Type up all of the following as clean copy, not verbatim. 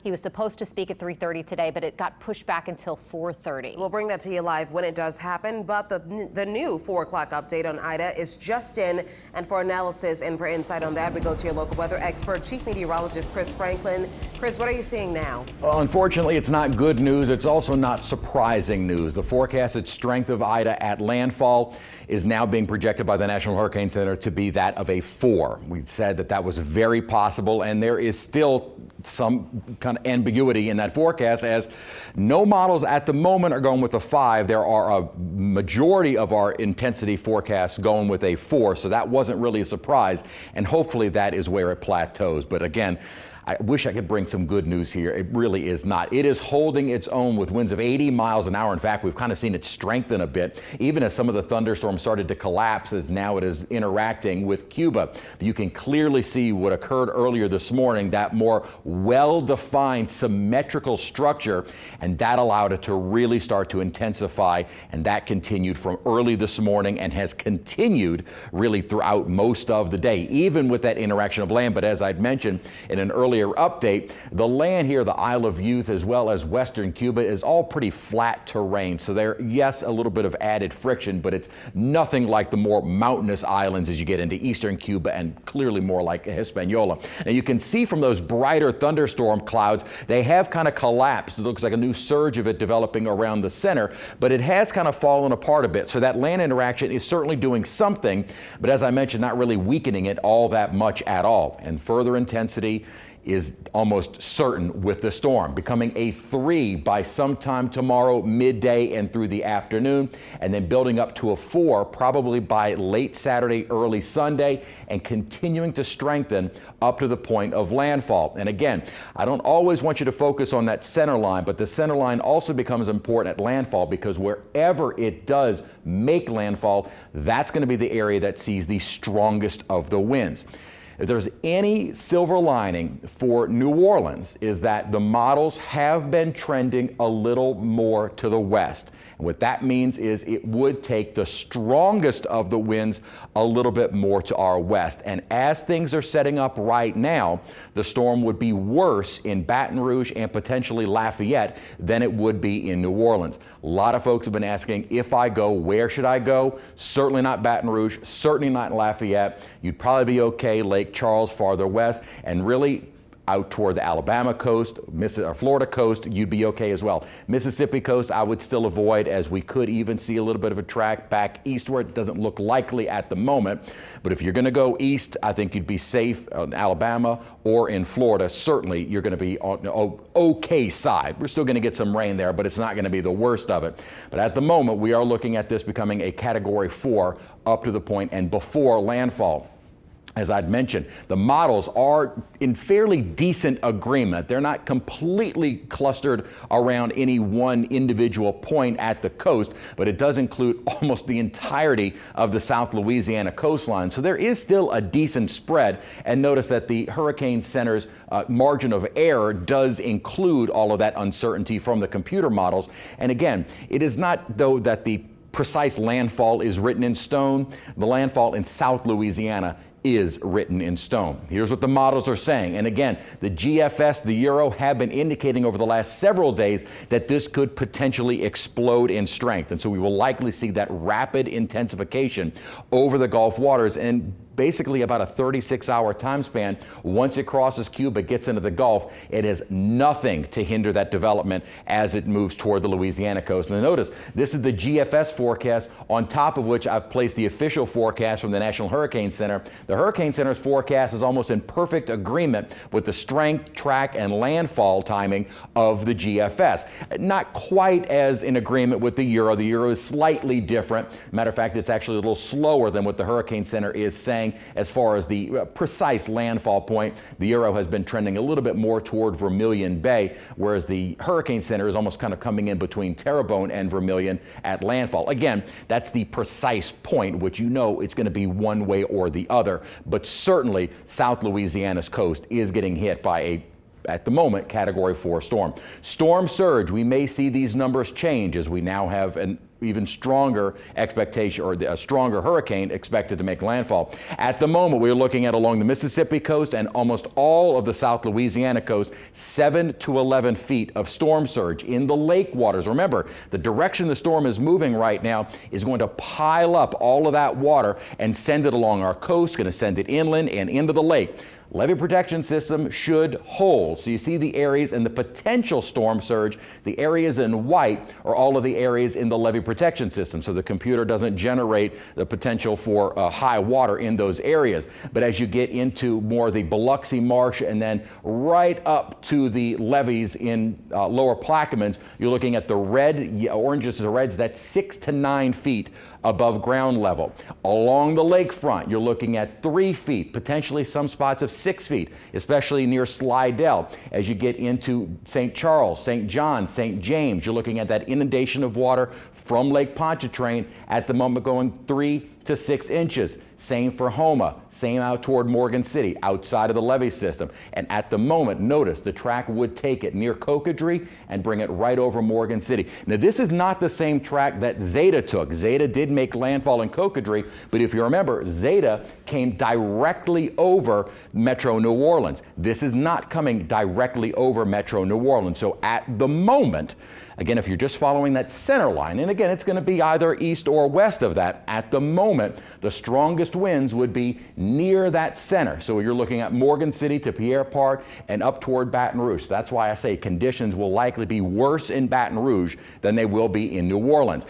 He was supposed to speak at 3:30 today, but it got pushed back until 4:30. We'll bring that to you live when it does happen. But the new 4 o'clock update on Ida is just in. And for analysis and for insight on that, we go to your local weather expert, Chief Meteorologist Chris Franklin. Chris, what are you seeing now? Well, unfortunately, it's not good news. It's also not surprising news. The forecasted strength of Ida at landfall is now being projected by the National Hurricane Center to be that of a 4. We said that that was very possible, and there is still some kind of ambiguity in that forecast, as no models at the moment are going with a 5. There are a majority of our intensity forecasts going with a 4, so that wasn't really a surprise, and hopefully that is where it plateaus. But again, I wish I could bring some good news here. It really is not. It is holding its own with winds of 80 miles an hour. In fact, we've kind of seen it strengthen a bit, even as some of the thunderstorms started to collapse, as now it is interacting with Cuba. But you can clearly see what occurred earlier this morning, that more well-defined symmetrical structure, and that allowed it to really start to intensify, and that continued from early this morning and has continued really throughout most of the day, even with that interaction of land. But as I'd mentioned in an earlier update, the land here, the Isle of Youth, as well as western Cuba, is all pretty flat terrain. So there, yes, a little bit of added friction, but it's nothing like the more mountainous islands as you get into eastern Cuba, and clearly more like Hispaniola. And you can see from those brighter thunderstorm clouds, they have kind of collapsed. It looks like a new surge of it developing around the center, but it has kind of fallen apart a bit. So that land interaction is certainly doing something, but as I mentioned, not really weakening it all that much at all. And further intensity is almost certain with the storm, becoming a 3 by sometime tomorrow midday and through the afternoon, and then building up to a 4 probably by late Saturday, early Sunday, and continuing to strengthen up to the point of landfall. And again, I don't always want you to focus on that center line, but the center line also becomes important at landfall, because wherever it does make landfall, that's going to be the area that sees the strongest of the winds. If there's any silver lining for New Orleans, is that the models have been trending a little more to the west. And what that means is it would take the strongest of the winds a little bit more to our west. And as things are setting up right now, the storm would be worse in Baton Rouge and potentially Lafayette than it would be in New Orleans. A lot of folks have been asking, if I go, where should I go? Certainly not Baton Rouge, certainly not Lafayette. You'd probably be okay Lake Charles farther west, and really out toward the Alabama coast, Florida coast, you'd be okay as well. Mississippi coast, I would still avoid, as we could even see a little bit of a track back eastward. It doesn't look likely at the moment, but if you're going to go east, I think you'd be safe in Alabama or in Florida. Certainly, you're going to be on the okay side. We're still going to get some rain there, but it's not going to be the worst of it. But at the moment, we are looking at this becoming a Category 4 up to the point and before landfall. As I'd mentioned, the models are in fairly decent agreement. They're not completely clustered around any one individual point at the coast, but it does include almost the entirety of the South Louisiana coastline. So there is still a decent spread. And notice that the Hurricane Center's margin of error does include all of that uncertainty from the computer models. And again, it is not, though, that the precise landfall is written in stone. The landfall in South Louisiana is written in stone. Here's what the models are saying. And again, the GFS, the Euro, have been indicating over the last several days that this could potentially explode in strength. And so we will likely see that rapid intensification over the Gulf waters, and basically about a 36-hour time span. Once it crosses Cuba, gets into the Gulf, it has nothing to hinder that development as it moves toward the Louisiana coast. And notice, this is the GFS forecast, on top of which I've placed the official forecast from the National Hurricane Center. The Hurricane Center's forecast is almost in perfect agreement with the strength, track, and landfall timing of the GFS. Not quite as in agreement with the Euro. The Euro is slightly different. Matter of fact, it's actually a little slower than what the Hurricane Center is saying. As far as the precise landfall point, the Euro has been trending a little bit more toward Vermilion Bay, whereas the Hurricane Center is almost kind of coming in between Terrebonne and Vermilion at landfall. Again, that's the precise point, which you know it's going to be one way or the other. But certainly, South Louisiana's coast is getting hit by a, at the moment, Category 4 storm. Storm surge, we may see these numbers change as we now have an even stronger expectation, or a stronger hurricane expected to make landfall. At the moment, we're looking at along the Mississippi coast and almost all of the South Louisiana coast, 7 to 11 feet of storm surge in the lake waters. Remember, the direction the storm is moving right now is going to pile up all of that water and send it along our coast, going to send it inland and into the lake. Levee protection system should hold. So you see the areas in the potential storm surge. The areas in white are all of the areas in the levee protection system. So the computer doesn't generate the potential for high water in those areas. But as you get into more the Biloxi Marsh and then right up to the levees in lower Plaquemines, you're looking at the red, oranges to reds, that's 6 to 9 feet above ground level. Along the lakefront, you're looking at 3 feet, potentially some spots of 6 feet, especially near Slidell. As you get into St. Charles, St. John, St. James, you're looking at that inundation of water from Lake Pontchartrain at the moment going 3 to 6 inches. Same for Houma, same out toward Morgan City, outside of the levee system. And at the moment, notice the track would take it near Cocodrie and bring it right over Morgan City. Now, this is not the same track that Zeta took. Zeta did make landfall in Cocodrie, but if you remember, Zeta came directly over Metro New Orleans. This is not coming directly over Metro New Orleans. So at the moment, again, if you're just following that center line, and again, it's going to be either east or west of that, at the moment, the strongest winds would be near that center. So you're looking at Morgan City to Pierre Part and up toward Baton Rouge. That's why I say conditions will likely be worse in Baton Rouge than they will be in New Orleans.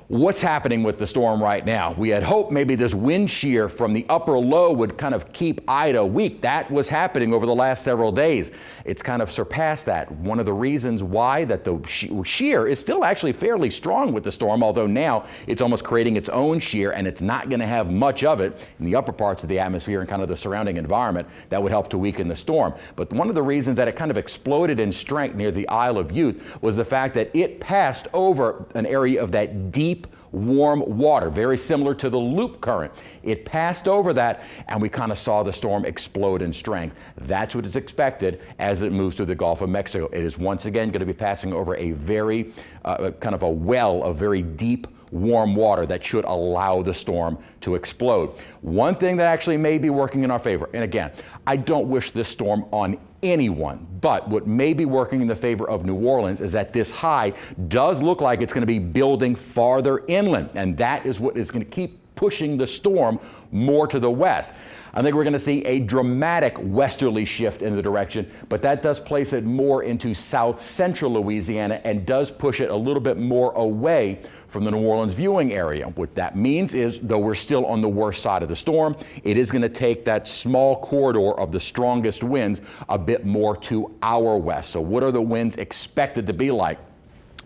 What's happening with the storm right now? We had hoped maybe this wind shear from the upper low would kind of keep Ida weak. That was happening over the last several days. It's kind of surpassed that. One of the reasons why that the shear is still actually fairly strong with the storm, although now it's almost creating its own shear, and it's not going to have much of it in the upper parts of the atmosphere and kind of the surrounding environment that would help to weaken the storm. But one of the reasons that it kind of exploded in strength near the Isle of Youth was the fact that it passed over an area of that deep warm water, very similar to the loop current. It passed over that, and we kind of saw the storm explode in strength. That's what is expected as it moves through the Gulf of Mexico. It is once again going to be passing over a very kind of a well of very deep warm water that should allow the storm to explode. One thing that actually may be working in our favor, and again, I don't wish this storm on anyone, but what may be working in the favor of New Orleans is that this high does look like it's going to be building farther inland, and that is what is going to keep pushing the storm more to the west. I think we're going to see a dramatic westerly shift in the direction, but that does place it more into south central Louisiana and does push it a little bit more away from the New Orleans viewing area. What that means is, though we're still on the worst side of the storm, it is going to take that small corridor of the strongest winds a bit more to our west. So what are the winds expected to be like?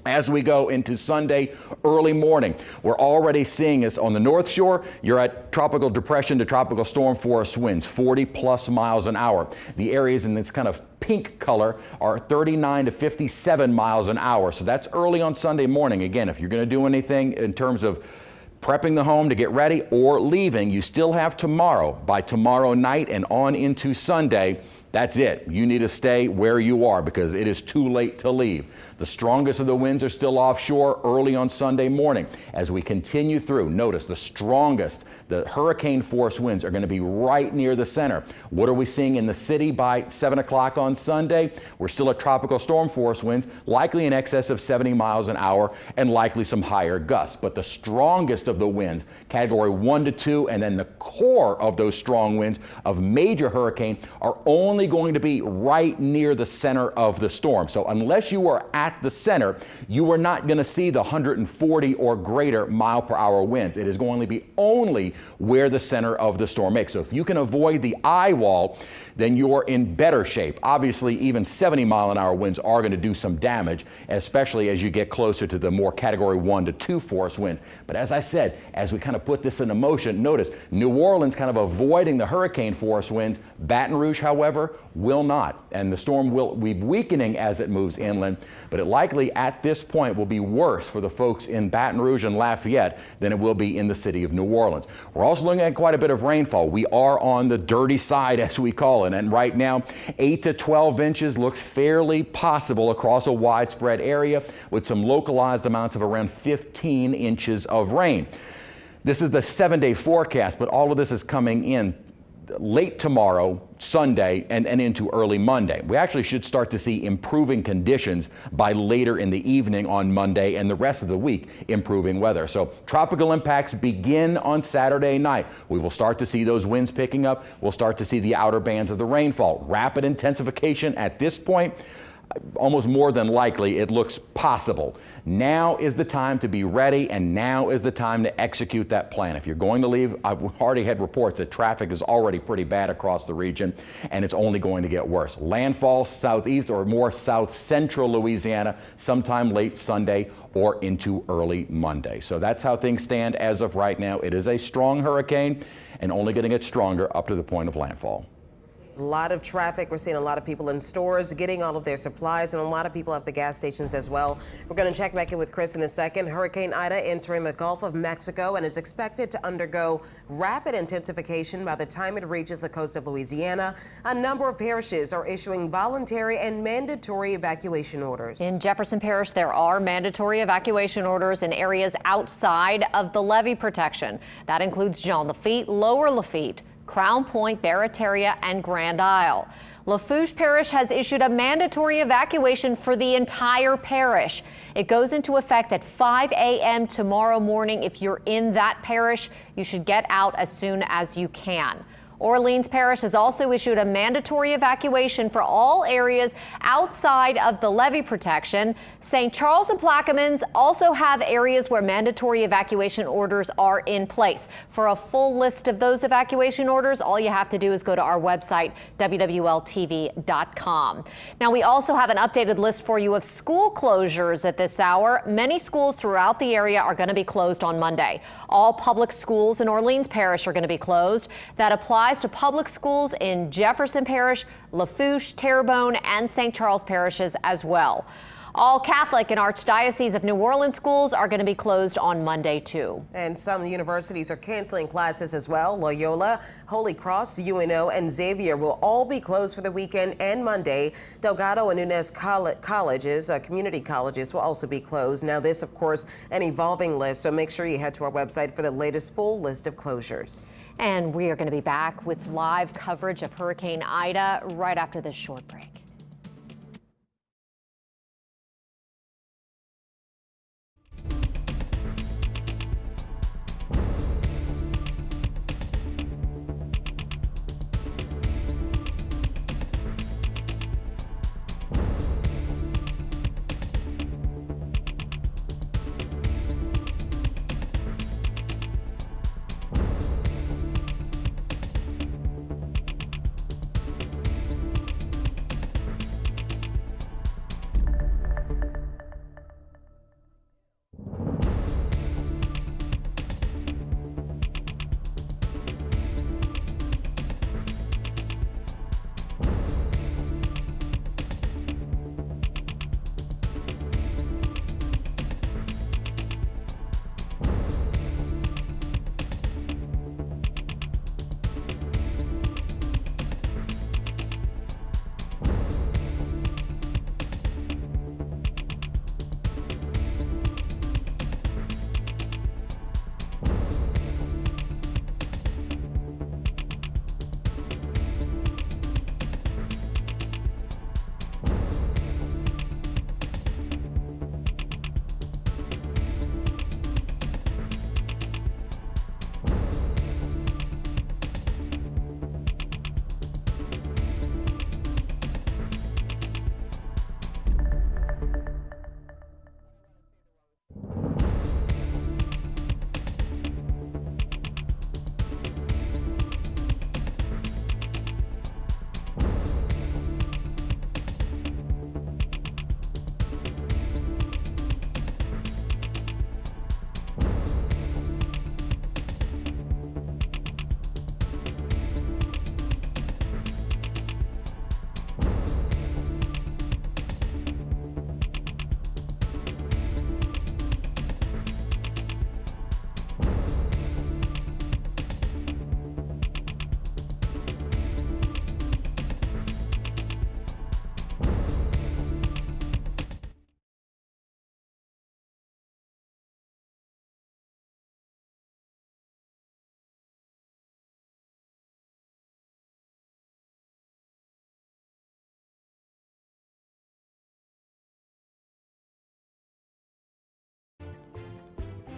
As we go into Sunday early morning, we're already seeing this on the North Shore. You're at tropical depression to tropical storm force winds, 40 plus miles an hour. The areas in this kind of pink color are 39 to 57 miles an hour. So that's early on Sunday morning. Again, if you're going to do anything in terms of prepping the home to get ready or leaving, you still have tomorrow. By tomorrow night and on into Sunday, that's it. You need to stay where you are because it is too late to leave. The strongest of the winds are still offshore early on Sunday morning. As we continue through, notice the strongest, the hurricane force winds are going to be right near the center. What are we seeing in the city by 7 o'clock on Sunday? We're still at tropical storm force winds, likely in excess of 70 miles an hour and likely some higher gusts. But the strongest of the winds, category 1 to 2, and then the core of those strong winds of major hurricane are only going to be right near the center of the storm. So unless you are at the center, you are not going to see the 140 or greater mile per hour winds. It is going to be only where the center of the storm makes. So if you can avoid the eye wall, then you're in better shape. Obviously, even 70 mile an hour winds are going to do some damage, especially as you get closer to the more category 1 to 2 force winds. But as I said, as we kind of put this into motion, notice New Orleans kind of avoiding the hurricane force winds. Baton Rouge, however, stronger? Will not. And the storm will be weakening as it moves inland, but it likely at this point will be worse for the folks in Baton Rouge and Lafayette than it will be in the city of New Orleans. We're also looking at quite a bit of rainfall. We are on the dirty side, as we call it, and right now 8 to 12 inches looks fairly possible across a widespread area with some localized amounts of around 15 inches of rain. This is the 7-day forecast, but all of this is coming in late tomorrow, Sunday, and into early Monday. We actually should start to see improving conditions by later in the evening on Monday and the rest of the week, improving weather. So tropical impacts begin on Saturday night. We will start to see those winds picking up. We'll start to see the outer bands of the rainfall. Rapid intensification at this point, almost more than likely, it looks possible. Now is the time to be ready, and now is the time to execute that plan. If you're going to leave, I've already had reports that traffic is already pretty bad across the region, and it's only going to get worse. Landfall southeast or more south central Louisiana sometime late Sunday or into early Monday. So that's how things stand as of right now. It is a strong hurricane and only going to get stronger up to the point of landfall. A lot of traffic. We're seeing a lot of people in stores getting all of their supplies, and a lot of people at the gas stations as well. We're going to check back in with Chris in a second. Hurricane Ida entering the Gulf of Mexico and is expected to undergo rapid intensification by the time it reaches the coast of Louisiana. A number of parishes are issuing voluntary and mandatory evacuation orders. In Jefferson Parish, there are mandatory evacuation orders in areas outside of the levee protection. That includes Jean Lafitte, Lower Lafitte, Crown Point, Barataria, and Grand Isle. Lafourche Parish has issued a mandatory evacuation for the entire parish. It goes into effect at 5 a.m. tomorrow morning. If you're in that parish, you should get out as soon as you can. Orleans Parish has also issued a mandatory evacuation for all areas outside of the levee protection. St. Charles and Plaquemines also have areas where mandatory evacuation orders are in place. For a full list of those evacuation orders, all you have to do is go to our website, WWL-TV.com. Now, we also have an updated list for you of school closures at this hour. Many schools throughout the area are going to be closed on Monday. All public schools in Orleans Parish are going to be closed. That applies to public schools in Jefferson Parish, Lafourche, Terrebonne, and St. Charles parishes as well. All Catholic and Archdiocese of New Orleans schools are going to be closed on Monday, too. And some universities are canceling classes as well. Loyola, Holy Cross, UNO, and Xavier will all be closed for the weekend and Monday. Delgado and Nunez colleges, community colleges, will also be closed. Now, this, of course, an evolving list, so make sure you head to our website for the latest full list of closures. And we are going to be back with live coverage of Hurricane Ida right after this short break.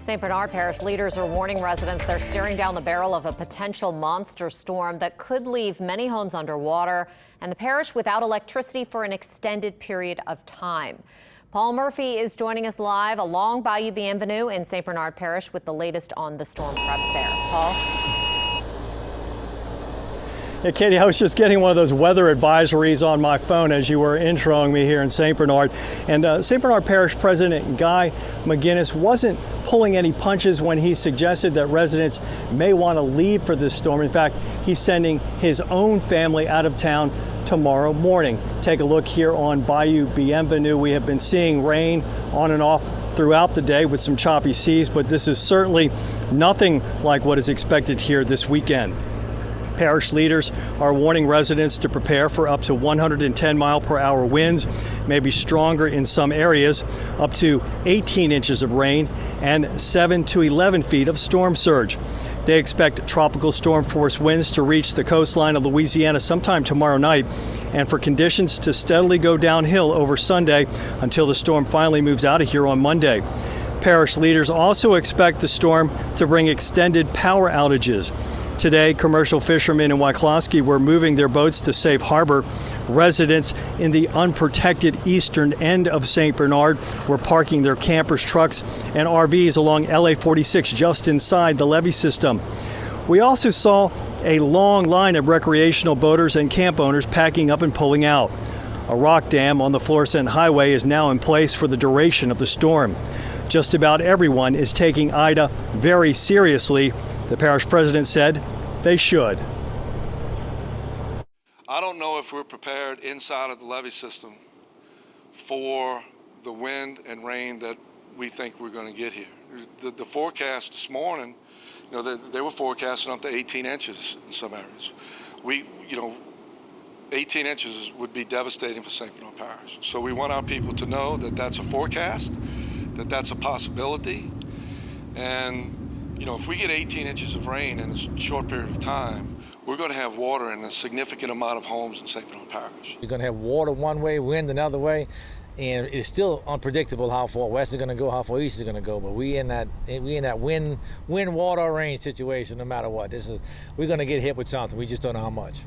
St. Bernard Parish leaders are warning residents they're staring down the barrel of a potential monster storm that could leave many homes underwater and the parish without electricity for an extended period of time. Paul Murphy is joining us live along Bayou Bienvenue in St. Bernard Parish with the latest on the storm preps there. Paul? Yeah, Katie, I was just getting one of those weather advisories on my phone as you were introing me here in St. Bernard. And St. Bernard Parish President Guy McGinnis wasn't pulling any punches when he suggested that residents may want to leave for this storm. In fact, he's sending his own family out of town tomorrow morning. Take a look here on Bayou Bienvenue. We have been seeing rain on and off throughout the day with some choppy seas, but this is certainly nothing like what is expected here this weekend. Parish leaders are warning residents to prepare for up to 110-mile-per-hour winds, maybe stronger in some areas, up to 18 inches of rain, and 7 to 11 feet of storm surge. They expect tropical storm force winds to reach the coastline of Louisiana sometime tomorrow night, and for conditions to steadily go downhill over Sunday until the storm finally moves out of here on Monday. Parish leaders also expect the storm to bring extended power outages. Today, commercial fishermen in Wyclosky were moving their boats to safe harbor. Residents in the unprotected eastern end of St. Bernard were parking their campers, trucks, and RVs along LA 46 just inside the levee system. We also saw a long line of recreational boaters and camp owners packing up and pulling out. A rock dam on the Florissant Highway is now in place for the duration of the storm. Just about everyone is taking Ida very seriously. The parish president said they should. I don't know if we're prepared inside of the levee system for the wind and rain that we think we're going to get here. The forecast this morning, they were forecasting up to 18 inches in some areas. 18 inches would be devastating for St. Bernard Parish. So we want our people to know that that's a forecast, that that's a possibility, and if we get 18 inches of rain in a short period of time, we're going to have water in a significant amount of homes in St. Bernard Parish. You're going to have water one way, wind another way, and it's still unpredictable how far west is going to go, how far east is going to go. But we in that wind, water, rain situation no matter what. We're going to get hit with something. We just don't know how much.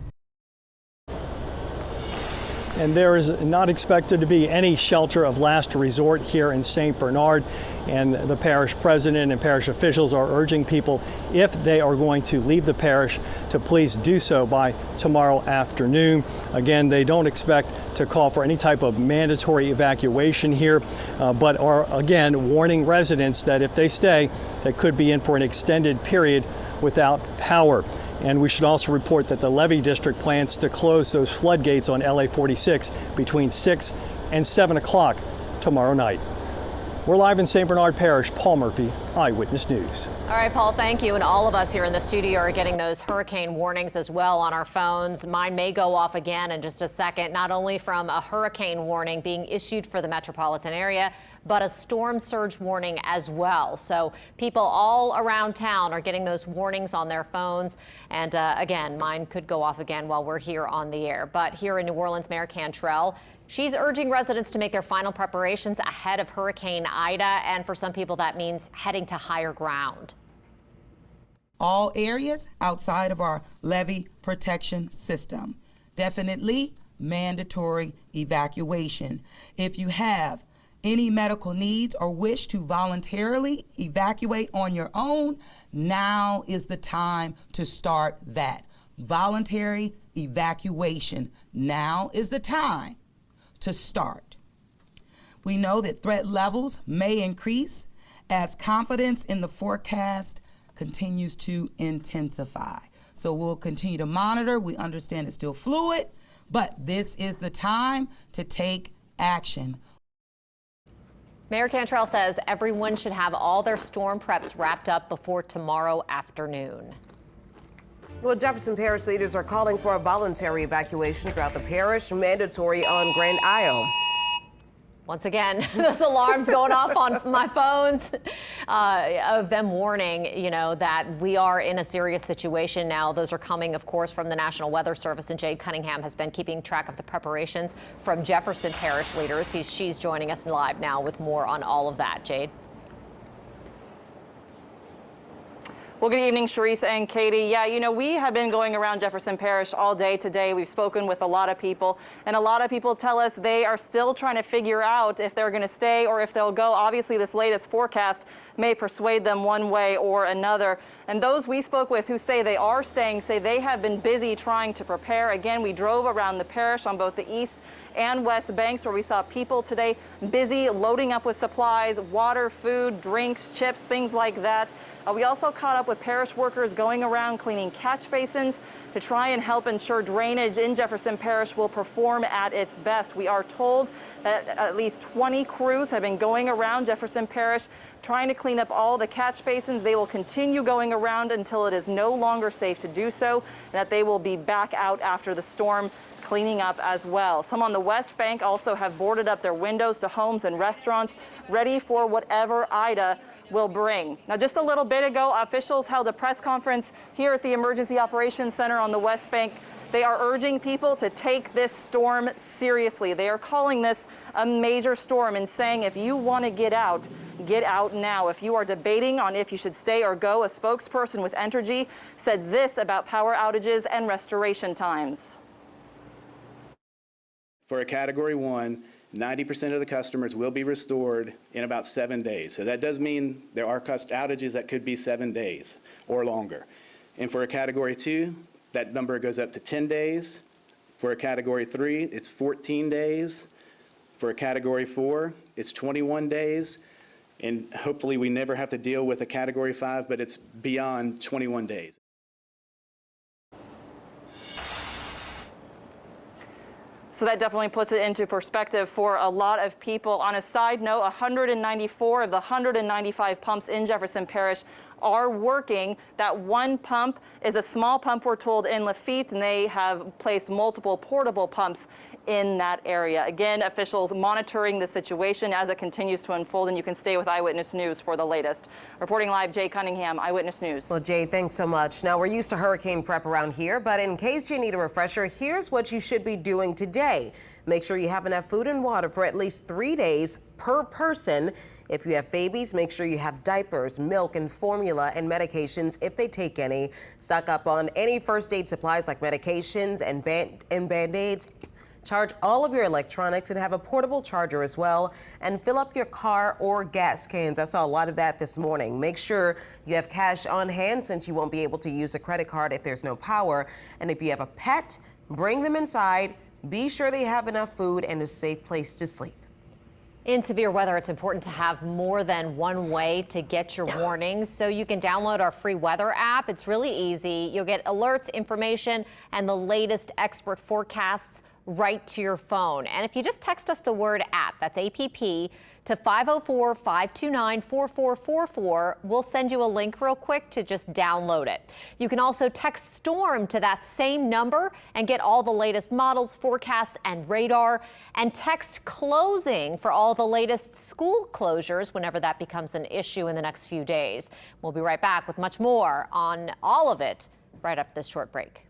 And there is not expected to be any shelter of last resort here in St. Bernard. And the parish president and parish officials are urging people, if they are going to leave the parish, to please do so by tomorrow afternoon. Again, they don't expect to call for any type of mandatory evacuation here, but are again warning residents that if they stay, they could be in for an extended period without power. And we should also report that the Levee District plans to close those floodgates on LA 46 between 6 and 7 o'clock tomorrow night. We're live in St. Bernard Parish. Paul Murphy, Eyewitness News. All right, Paul, thank you. And all of us here in the studio are getting those hurricane warnings as well on our phones. Mine may go off again in just a second, not only from a hurricane warning being issued for the metropolitan area, but a storm surge warning as well. So people all around town are getting those warnings on their phones. And again, mine could go off again while we're here on the air. But here in New Orleans, Mayor Cantrell, she's urging residents to make their final preparations ahead of Hurricane Ida. And for some people, that means heading to higher ground. All areas outside of our levee protection system. Definitely mandatory evacuation. If you have any medical needs or wish to voluntarily evacuate on your own, now is the time to start that. Voluntary evacuation. Now is the time to start. We know that threat levels may increase as confidence in the forecast continues to intensify. So we'll continue to monitor. We understand it's still fluid, but this is the time to take action. Mayor Cantrell says everyone should have all their storm preps wrapped up before tomorrow afternoon. Well, Jefferson Parish leaders are calling for a voluntary evacuation throughout the parish, mandatory on Grand Isle. Once again, those alarms going off on my phones of them warning, that we are in a serious situation now. Those are coming, of course, from the National Weather Service, and Jade Cunningham has been keeping track of the preparations from Jefferson Parish leaders. She's joining us live now with more on all of that. Jade. Well, good evening, Sharice and Katie. Yeah, you know, we have been going around Jefferson Parish all day today. We've spoken with a lot of people, and a lot of people tell us they are still trying to figure out if they're going to stay or if they'll go. Obviously, this latest forecast may persuade them one way or another. And those we spoke with who say they are staying say they have been busy trying to prepare. Again, we drove around the parish on both the east and west banks where we saw people today busy loading up with supplies, water, food, drinks, chips, things like that. We also caught up with parish workers going around cleaning catch basins to try and help ensure drainage in Jefferson Parish will perform at its best. We are told that at least 20 crews have been going around Jefferson Parish trying to clean up all the catch basins. They will continue going around until it is no longer safe to do so, and that they will be back out after the storm cleaning up as well. Some on the West Bank also have boarded up their windows to homes and restaurants, ready for whatever Ida will bring. Now, just a little bit ago, officials held a press conference here at the Emergency Operations Center on the West Bank. They are urging people to take this storm seriously. They are calling this a major storm and saying if you want to get out now. If you are debating on if you should stay or go, a spokesperson with Entergy said this about power outages and restoration times. For a Category 1, 90% of the customers will be restored in about 7 days. So that does mean there are outages that could be 7 days or longer. And for a Category 2, that number goes up to 10 days. For a Category 3, it's 14 days. For a Category 4, it's 21 days. And hopefully we never have to deal with a Category 5, but it's beyond 21 days. So that definitely puts it into perspective for a lot of people. On a side note, 194 of the 195 pumps in Jefferson Parish are working. That one pump is a small pump, we're told, in Lafitte, and they have placed multiple portable pumps in that area. Again, officials monitoring the situation as it continues to unfold, and you can stay with Eyewitness News for the latest. Reporting live, Jay Cunningham, Eyewitness News. Well, Jay, thanks so much. Now, we're used to hurricane prep around here, but in case you need a refresher, here's what you should be doing today. Make sure you have enough food and water for at least 3 days per person. If you have babies, make sure you have diapers, milk, and formula and medications if they take any. Stock up on any first aid supplies like medications and Band-Aids. Charge all of your electronics and have a portable charger as well. And fill up your car or gas cans. I saw a lot of that this morning. Make sure you have cash on hand since you won't be able to use a credit card if there's no power. And if you have a pet, bring them inside. Be sure they have enough food and a safe place to sleep. In severe weather, it's important to have more than one way to get your warnings, so you can download our free weather app. It's really easy. You'll get alerts, information, and the latest expert forecasts right to your phone. And if you just text us the word app, that's APP, to 504-529-4444, we'll send you a link real quick to just download it. You can also text STORM to that same number and get all the latest models, forecasts, and radar. And text closing for all the latest school closures whenever that becomes an issue in the next few days. We'll be right back with much more on all of it right after this short break.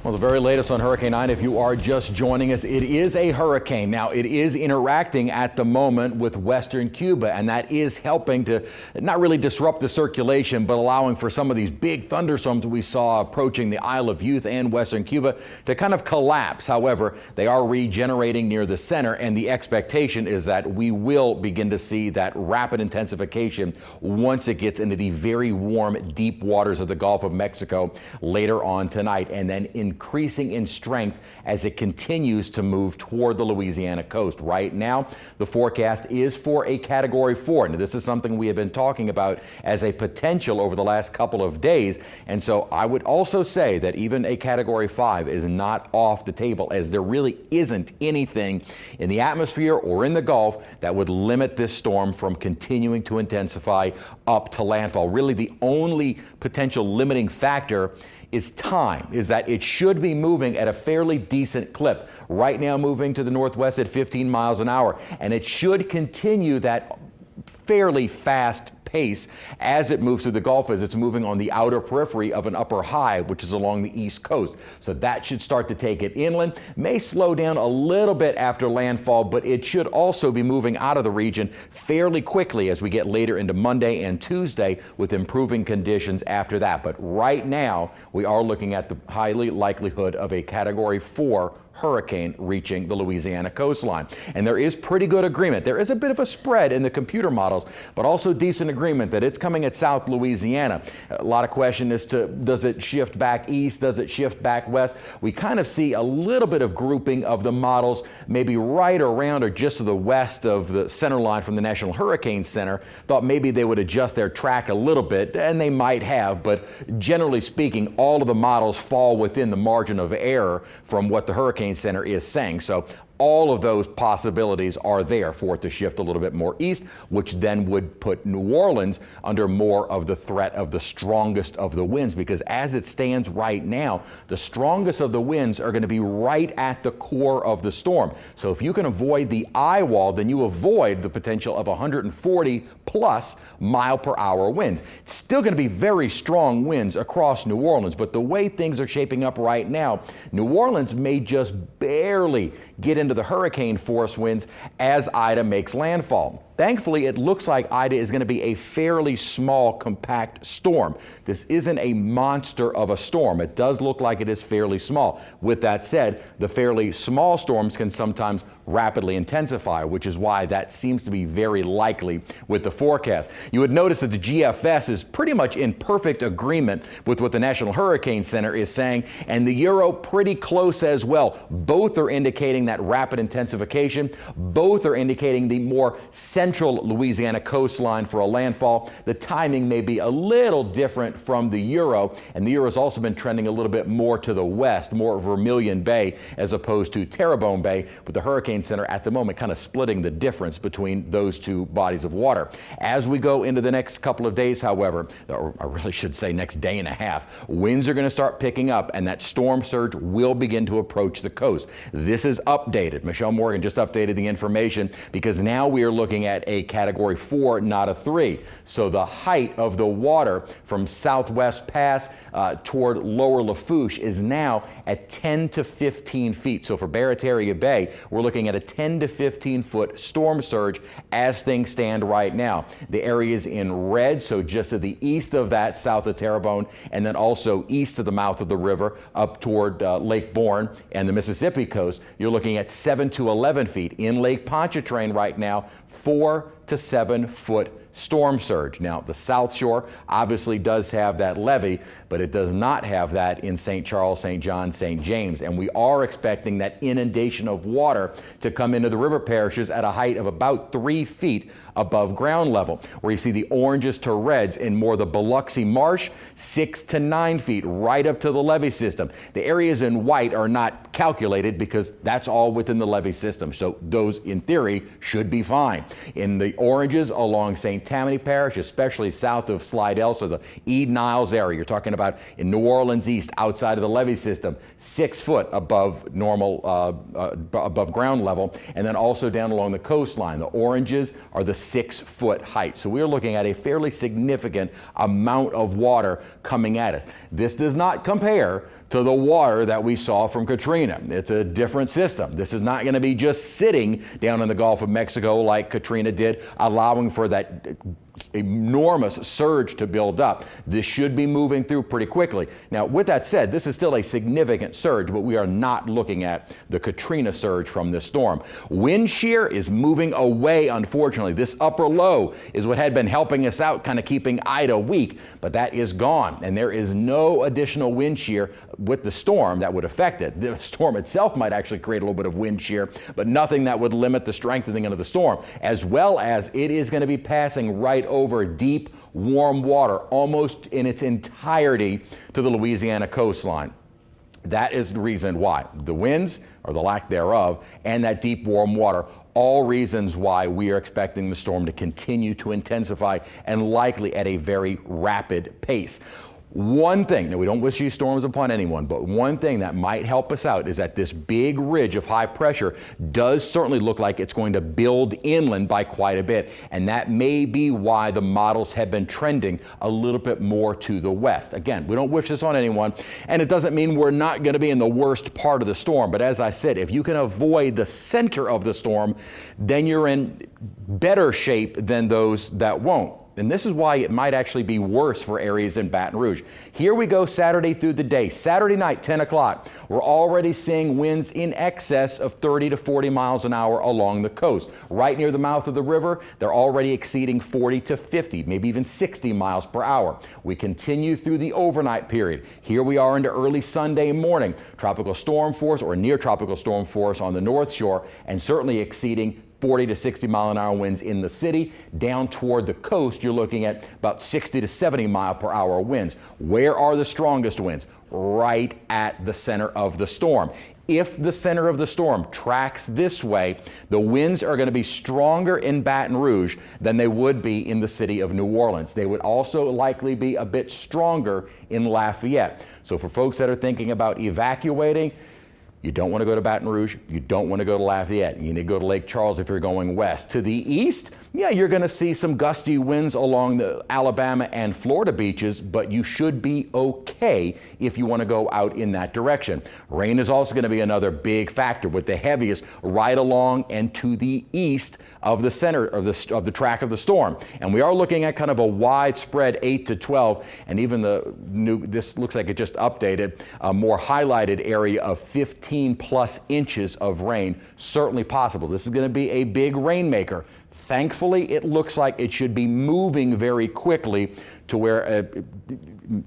Well, the very latest on Hurricane Ida, if you are just joining us, it is a hurricane. Now, it is interacting at the moment with western Cuba, and that is helping to not really disrupt the circulation, but allowing for some of these big thunderstorms that we saw approaching the Isle of Youth and western Cuba to kind of collapse. However, they are regenerating near the center, and the expectation is that we will begin to see that rapid intensification once it gets into the very warm, deep waters of the Gulf of Mexico later on tonight, and then increasing in strength as it continues to move toward the Louisiana coast. Right now, the forecast is for a Category 4. Now, this is something we have been talking about as a potential over the last couple of days. And so I would also say that even a Category 5 is not off the table, as there really isn't anything in the atmosphere or in the Gulf that would limit this storm from continuing to intensify up to landfall. Really, the only potential limiting factor is time, is that it should be moving at a fairly decent clip. Right now, moving to the northwest at 15 miles an hour, and it should continue that fairly fast pace as it moves through the Gulf, as it's moving on the outer periphery of an upper high, which is along the east coast. So that should start to take it inland. May slow down a little bit after landfall, but it should also be moving out of the region fairly quickly as we get later into Monday and Tuesday, with improving conditions after that. But right now, we are looking at the highly likelihood of a Category 4 hurricane reaching the Louisiana coastline. And there is pretty good agreement. There is a bit of a spread in the computer models, but also decent agreement that it's coming at South Louisiana. A lot of question as to, does it shift back east? Does it shift back west? We kind of see a little bit of grouping of the models, maybe right around or just to the west of the center line from the National Hurricane Center. Thought maybe they would adjust their track a little bit, and they might have, but generally speaking, all of the models fall within the margin of error from what the Hurricane Center is saying. So all of those possibilities are there for it to shift a little bit more east, which then would put New Orleans under more of the threat of the strongest of the winds, because as it stands right now, the strongest of the winds are going to be right at the core of the storm. So if you can avoid the eye wall, then you avoid the potential of 140 plus mile per hour winds. It's still going to be very strong winds across New Orleans, but the way things are shaping up right now, New Orleans may just barely get into the hurricane force winds as Ida makes landfall. Thankfully, it looks like Ida is going to be a fairly small, compact storm. This isn't a monster of a storm. It does look like it is fairly small. With that said, the fairly small storms can sometimes rapidly intensify, which is why that seems to be very likely with the forecast. You would notice that the GFS is pretty much in perfect agreement with what the National Hurricane Center is saying, and the Euro pretty close as well. Both are indicating that rapid intensification. Both are indicating the more central Louisiana coastline for a landfall. The timing may be a little different from the Euro, and the Euro has also been trending a little bit more to the west, more Vermilion Bay as opposed to Terrebonne Bay, with the Hurricane Center at the moment kind of splitting the difference between those two bodies of water. As we go into the next couple of days, however, or I really should say next day and a half, winds are going to start picking up, and that storm surge will begin to approach the coast. This is updated. Michelle Morgan just updated the information, because now we are looking at a Category 4, not a 3. So the height of the water from Southwest Pass toward Lower Lafourche is now at 10 to 15 feet. So for Barataria Bay, we're looking at a 10 to 15 foot storm surge as things stand right now. The areas in red, so just to the east of that, south of Terrebonne, and then also east of the mouth of the river up toward Lake Bourne and the Mississippi coast, you're looking at 7 to 11 feet. In Lake Pontchartrain right now, 4 to 7 foot storm surge. Now, the South Shore obviously does have that levee, but it does not have that in St. Charles, St. John, St. James. And we are expecting that inundation of water to come into the river parishes at a height of about 3 feet above ground level, where you see the oranges to reds in more the Biloxi Marsh, 6 to 9 feet right up to the levee system. The areas in white are not calculated because that's all within the levee system. So those, in theory, should be fine. In the oranges along St. St. Tammany Parish, especially south of Slidell, so the Ede-Niles area. You're talking about in New Orleans East, outside of the levee system, 6 foot above normal, above ground level, and then also down along the coastline. The oranges are the 6 foot height. So we're looking at a fairly significant amount of water coming at us. This does not compare to the water that we saw from Katrina. It's a different system. This is not going to be just sitting down in the Gulf of Mexico like Katrina did, allowing for that enormous surge to build up. This should be moving through pretty quickly. Now, with that said, this is still a significant surge, but we are not looking at the Katrina surge from this storm. Wind shear is moving away, unfortunately. This upper low is what had been helping us out, kind of keeping Ida weak, but that is gone, and there is no additional wind shear with the storm that would affect it. The storm itself might actually create a little bit of wind shear, but nothing that would limit the strengthening of the storm, as well as it is going to be passing right over deep, warm water, almost in its entirety to the Louisiana coastline. That is the reason why. The winds, or the lack thereof, and that deep, warm water, all reasons why we are expecting the storm to continue to intensify and likely at a very rapid pace. One thing, now we don't wish these storms upon anyone, but one thing that might help us out is that this big ridge of high pressure does certainly look like it's going to build inland by quite a bit. And that may be why the models have been trending a little bit more to the west. Again, we don't wish this on anyone, and it doesn't mean we're not going to be in the worst part of the storm. But as I said, if you can avoid the center of the storm, then you're in better shape than those that won't. And this is why it might actually be worse for areas in Baton Rouge. Here we go Saturday through the day. Saturday night, 10 o'clock, we're already seeing winds in excess of 30 to 40 miles an hour along the coast. Right near the mouth of the river, they're already exceeding 40 to 50, maybe even 60 miles per hour. We continue through the overnight period. Here we are into early Sunday morning. Tropical storm force or near tropical storm force on the North Shore, and certainly exceeding 40 to 60 mile an hour winds in the city. Down toward the coast, you're looking at about 60 to 70 mile per hour winds. Where are the strongest winds? Right at the center of the storm. If the center of the storm tracks this way, the winds are going to be stronger in Baton Rouge than they would be in the city of New Orleans. They would also likely be a bit stronger in Lafayette. So for folks that are thinking about evacuating, you don't want to go to Baton Rouge. You don't want to go to Lafayette. You need to go to Lake Charles if you're going west. To the east, yeah, you're going to see some gusty winds along the Alabama and Florida beaches, but you should be okay if you want to go out in that direction. Rain is also going to be another big factor, with the heaviest right along and to the east of the center of the track of the storm. And we are looking at kind of a widespread 8 to 12, and even the new, this looks like it just updated, a more highlighted area of 15 plus inches of rain, certainly possible. This is going to be a big rainmaker. Thankfully, it looks like it should be moving very quickly to where a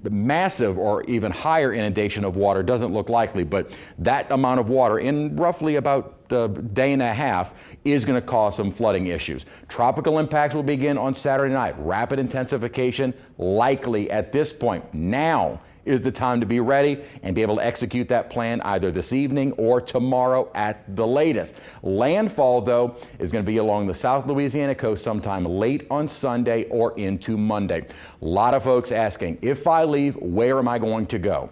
massive or even higher inundation of water doesn't look likely, but that amount of water in roughly about a day and a half is going to cause some flooding issues. Tropical impacts will begin on Saturday night. Rapid intensification likely at this point. Now is the time to be ready and be able to execute that plan either this evening or tomorrow at the latest. Landfall, though, is going to be along the South Louisiana coast sometime late on Sunday or into Monday. A lot of folks asking, if I leave, where am I going to go?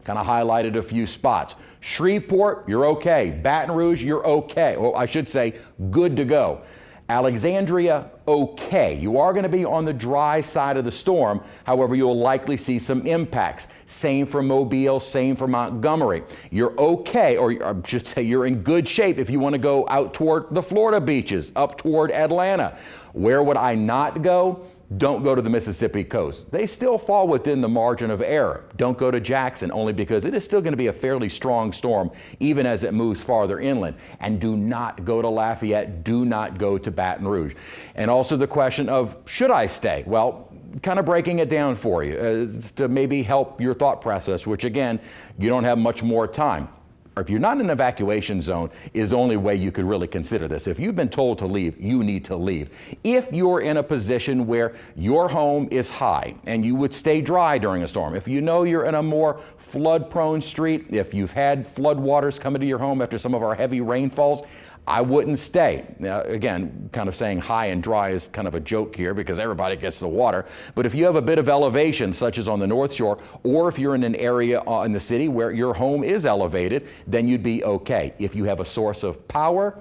Kind of highlighted a few spots. Shreveport, you're okay. Baton Rouge, you're okay. Well, I should say good to go. Alexandria, okay. You are going to be on the dry side of the storm. However, you'll likely see some impacts. Same for Mobile, same for Montgomery. You're okay, or I should say you're in good shape if you want to go out toward the Florida beaches, up toward Atlanta. Where would I not go? Don't go to the Mississippi coast. They still fall within the margin of error. Don't go to Jackson, only because it is still going to be a fairly strong storm, even as it moves farther inland. And do not go to Lafayette. Do not go to Baton Rouge. And also the question of, should I stay? Well, kind of breaking it down for you to maybe help your thought process, which again, you don't have much more time. Or if you're not in an evacuation zone, is the only way you could really consider this. If you've been told to leave, you need to leave. If you're in a position where your home is high and you would stay dry during a storm, if you know you're in a more flood-prone street, if you've had flood waters come into your home after some of our heavy rainfalls, I wouldn't stay. Now, again, kind of saying high and dry is kind of a joke here because everybody gets the water. But if you have a bit of elevation, such as on the North Shore, or if you're in an area in the city where your home is elevated, then you'd be okay. If you have a source of power,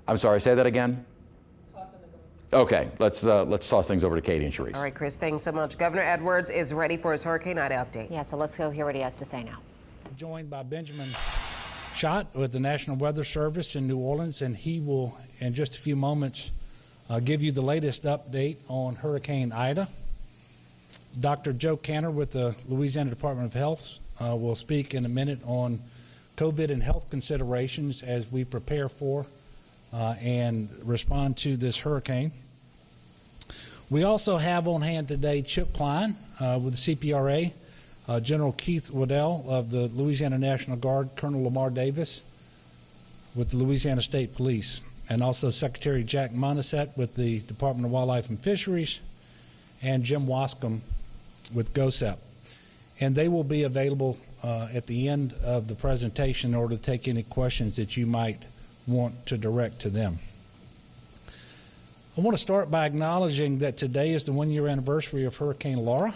I'm sorry, say that again? Okay, let's toss things over to Katie and Sharice. All right, Chris, thanks so much. Governor Edwards is ready for his Hurricane Ida update. Yeah, so let's go hear what he has to say now. Joined by Benjamin Schott with the National Weather Service in New Orleans, and he will, in just a few moments, give you the latest update on Hurricane Ida. Dr. Joe Cantor with the Louisiana Department of Health will speak in a minute on COVID and health considerations as we prepare for and respond to this hurricane. We also have on hand today Chip Klein with the CPRA, General Keith Waddell of the Louisiana National Guard, Colonel Lamar Davis with the Louisiana State Police, and also Secretary Jack Monisset with the Department of Wildlife and Fisheries, and Jim Wascom with GOSEP. And they will be available at the end of the presentation in order to take any questions that you might want to direct to them. I want to start by acknowledging that today is the one-year anniversary of Hurricane Laura.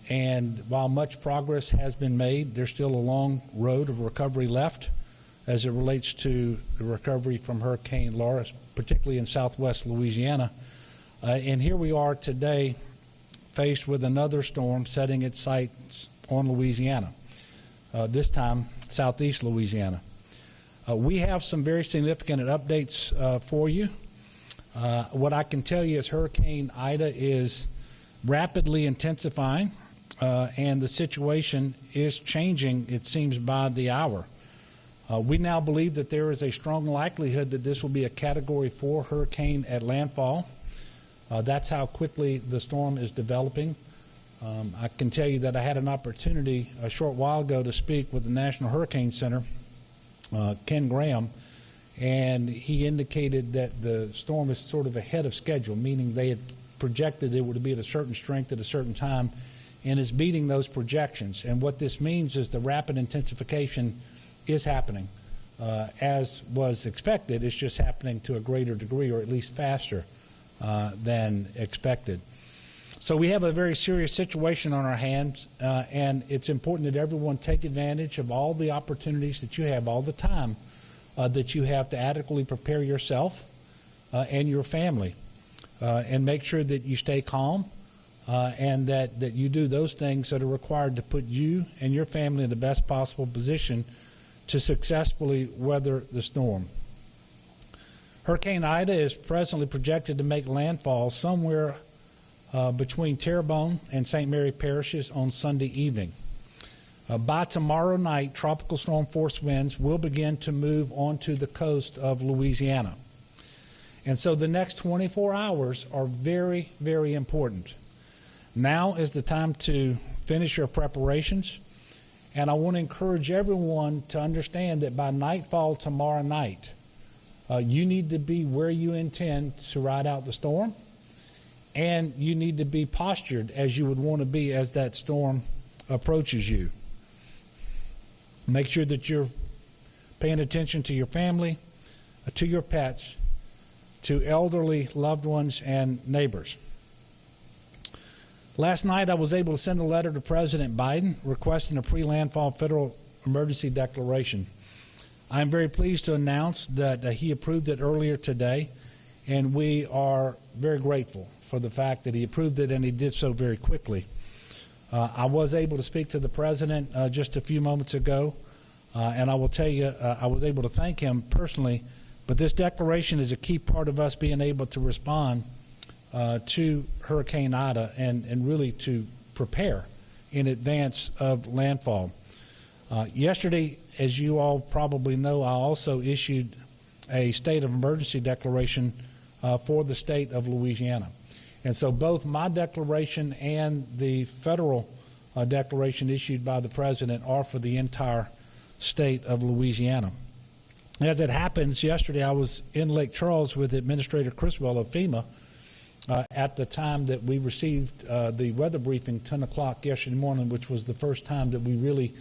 And while much progress has been made, there's still a long road of recovery left as it relates to the recovery from Hurricane Laura, particularly in southwest Louisiana. And here we are today faced with another storm setting its sights on Louisiana, this time southeast Louisiana. We have some very significant updates for you. What I can tell you is Hurricane Ida is rapidly intensifying, and the situation is changing, it seems, by the hour. We now believe that there is a strong likelihood that this will be a Category 4 hurricane at landfall. That's how quickly the storm is developing. I can tell you that I had an opportunity a short while ago to speak with the National Hurricane Center, Ken Graham, and he indicated that the storm is sort of ahead of schedule, meaning they had projected it would be at a certain strength at a certain time, and is beating those projections. And what this means is the rapid intensification is happening as was expected. It's just happening to a greater degree, or at least faster than expected. So we have a very serious situation on our hands, and it's important that everyone take advantage of all the opportunities that you have, all the time that you have to adequately prepare yourself and your family. And make sure that you stay calm and that you do those things that are required to put you and your family in the best possible position to successfully weather the storm. Hurricane Ida is presently projected to make landfall somewhere between Terrebonne and St. Mary parishes on Sunday evening. By tomorrow night, tropical storm force winds will begin to move onto the coast of Louisiana. And so the next 24 hours are very, very important. Now is the time to finish your preparations. And I want to encourage everyone to understand that by nightfall tomorrow night, you need to be where you intend to ride out the storm. And you need to be postured as you would want to be as that storm approaches you. Make sure that you're paying attention to your family, to your pets, to elderly loved ones and neighbors. Last night, I was able to send a letter to President Biden requesting a pre-landfall federal emergency declaration. I'm very pleased to announce that he approved it earlier today, and we are very grateful for the fact that he approved it, and he did so very quickly. I was able to speak to the President just a few moments ago, and I will tell you, I was able to thank him personally. But this declaration is a key part of us being able to respond to Hurricane Ida and really to prepare in advance of landfall. Yesterday, as you all probably know, I also issued a state of emergency declaration for the state of Louisiana. And so both my declaration and the federal declaration issued by the President are for the entire state of Louisiana. As it happens, yesterday I was in Lake Charles with Administrator Criswell of FEMA at the time that we received the weather briefing, 10 o'clock yesterday morning, which was the first time that we really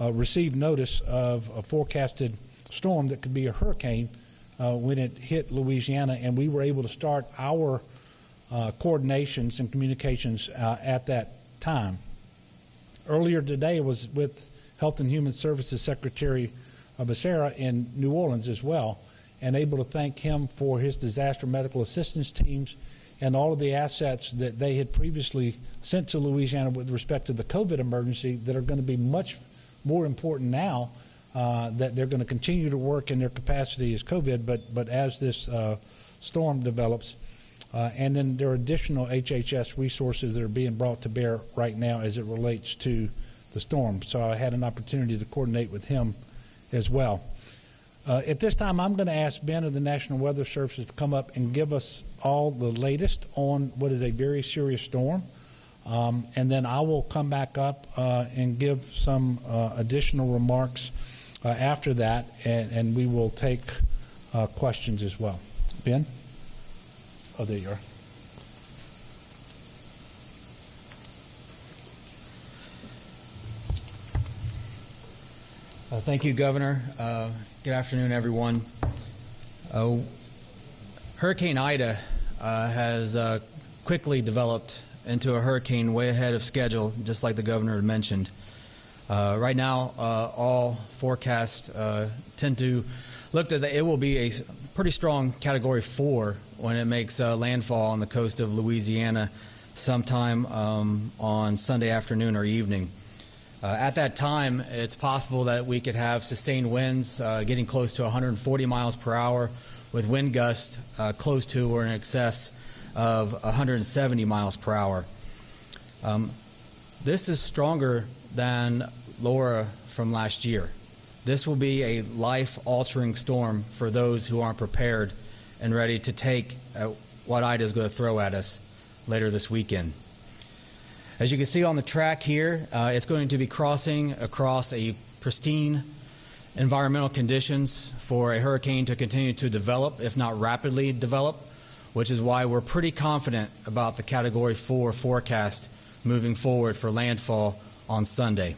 received notice of a forecasted storm that could be a hurricane when it hit Louisiana, and we were able to start our coordinations and communications at that time. Earlier today was with Health and Human Services Secretary Becerra in New Orleans as well, and able to thank him for his disaster medical assistance teams and all of the assets that they had previously sent to Louisiana with respect to the COVID emergency that are going to be much more important now, that they're going to continue to work in their capacity as COVID, but as this storm develops. And then there are additional HHS resources that are being brought to bear right now as it relates to the storm. So I had an opportunity to coordinate with him as well. At this time, I'm going to ask Ben of the National Weather Service to come up and give us all the latest on what is a very serious storm. And then I will come back up and give some additional remarks after that, and we will take questions as well. Ben? Oh, there you are. Thank you, Governor. Good afternoon, everyone. Hurricane Ida has quickly developed into a hurricane way ahead of schedule, just like the Governor had mentioned. Right now, all forecasts tend to look that it will be a pretty strong Category 4 when it makes landfall on the coast of Louisiana sometime on Sunday afternoon or evening. At that time, it's possible that we could have sustained winds getting close to 140 miles per hour with wind gusts close to or in excess of 170 miles per hour. This is stronger than Laura from last year. This will be a life-altering storm for those who aren't prepared and ready to take what Ida is going to throw at us later this weekend. As you can see on the track here, it's going to be crossing across a pristine environmental conditions for a hurricane to continue to develop, if not rapidly develop, which is why we're pretty confident about the Category 4 forecast moving forward for landfall on Sunday.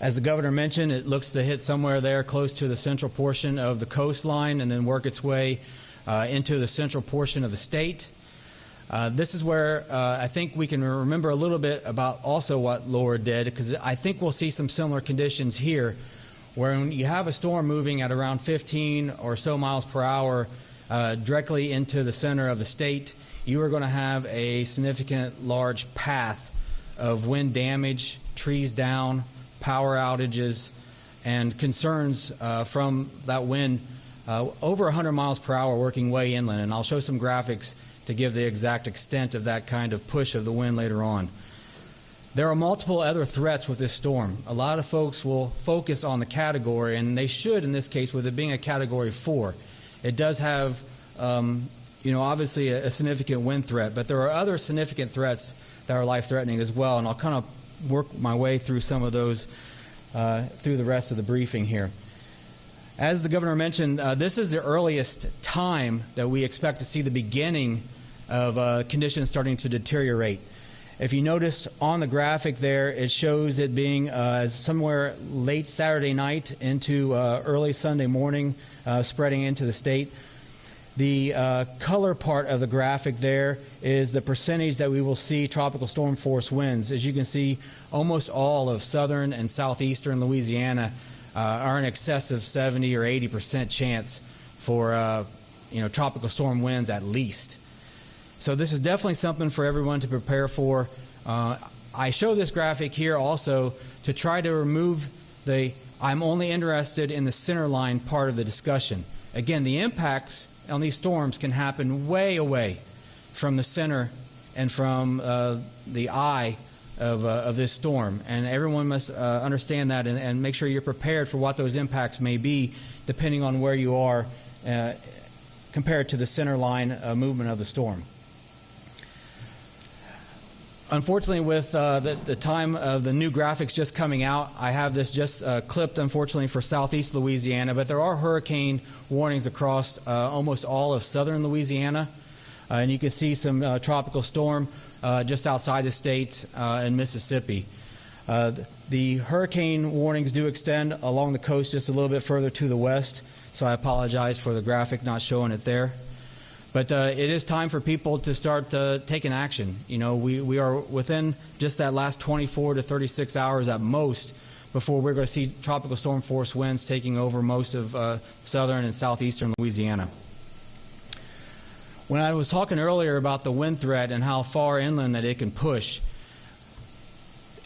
As the Governor mentioned, it looks to hit somewhere there close to the central portion of the coastline and then work its way into the central portion of the state. This is where I think we can remember a little bit about also what Laura did, because I think we'll see some similar conditions here, where when you have a storm moving at around 15 or so miles per hour directly into the center of the state, you are going to have a significant large path of wind damage, trees down, power outages, and concerns from that wind over 100 miles per hour working way inland. And I'll show some graphics to give the exact extent of that kind of push of the wind later on. There are multiple other threats with this storm. A lot of folks will focus on the category, and they should in this case, with it being a Category 4. It does have, obviously a significant wind threat, but there are other significant threats that are life-threatening as well, and I'll kind of work my way through some of those through the rest of the briefing here. As the Governor mentioned, this is the earliest time that we expect to see the beginning of conditions starting to deteriorate. If you notice on the graphic there, it shows it being somewhere late Saturday night into early Sunday morning, spreading into the state. The color part of the graphic there is the percentage that we will see tropical storm force winds. As you can see, almost all of southern and southeastern Louisiana are in excess of 70 or 80% chance for tropical storm winds at least. So this is definitely something for everyone to prepare for. I show this graphic here also to try to remove the I'm only interested in the center line part of the discussion. Again, the impacts on these storms can happen way away from the center and from the eye of this storm. And everyone must understand that and make sure you're prepared for what those impacts may be depending on where you are compared to the center line movement of the storm. Unfortunately, with the time of the new graphics just coming out, I have this just clipped, unfortunately, for southeast Louisiana, but there are hurricane warnings across almost all of southern Louisiana, and you can see some tropical storm just outside the state in Mississippi. The hurricane warnings do extend along the coast just a little bit further to the west, so I apologize for the graphic not showing it there. But it is time for people to start taking action. You know, we are within just that last 24 to 36 hours at most before we're going to see tropical storm force winds taking over most of southern and southeastern Louisiana. When I was talking earlier about the wind threat and how far inland that it can push,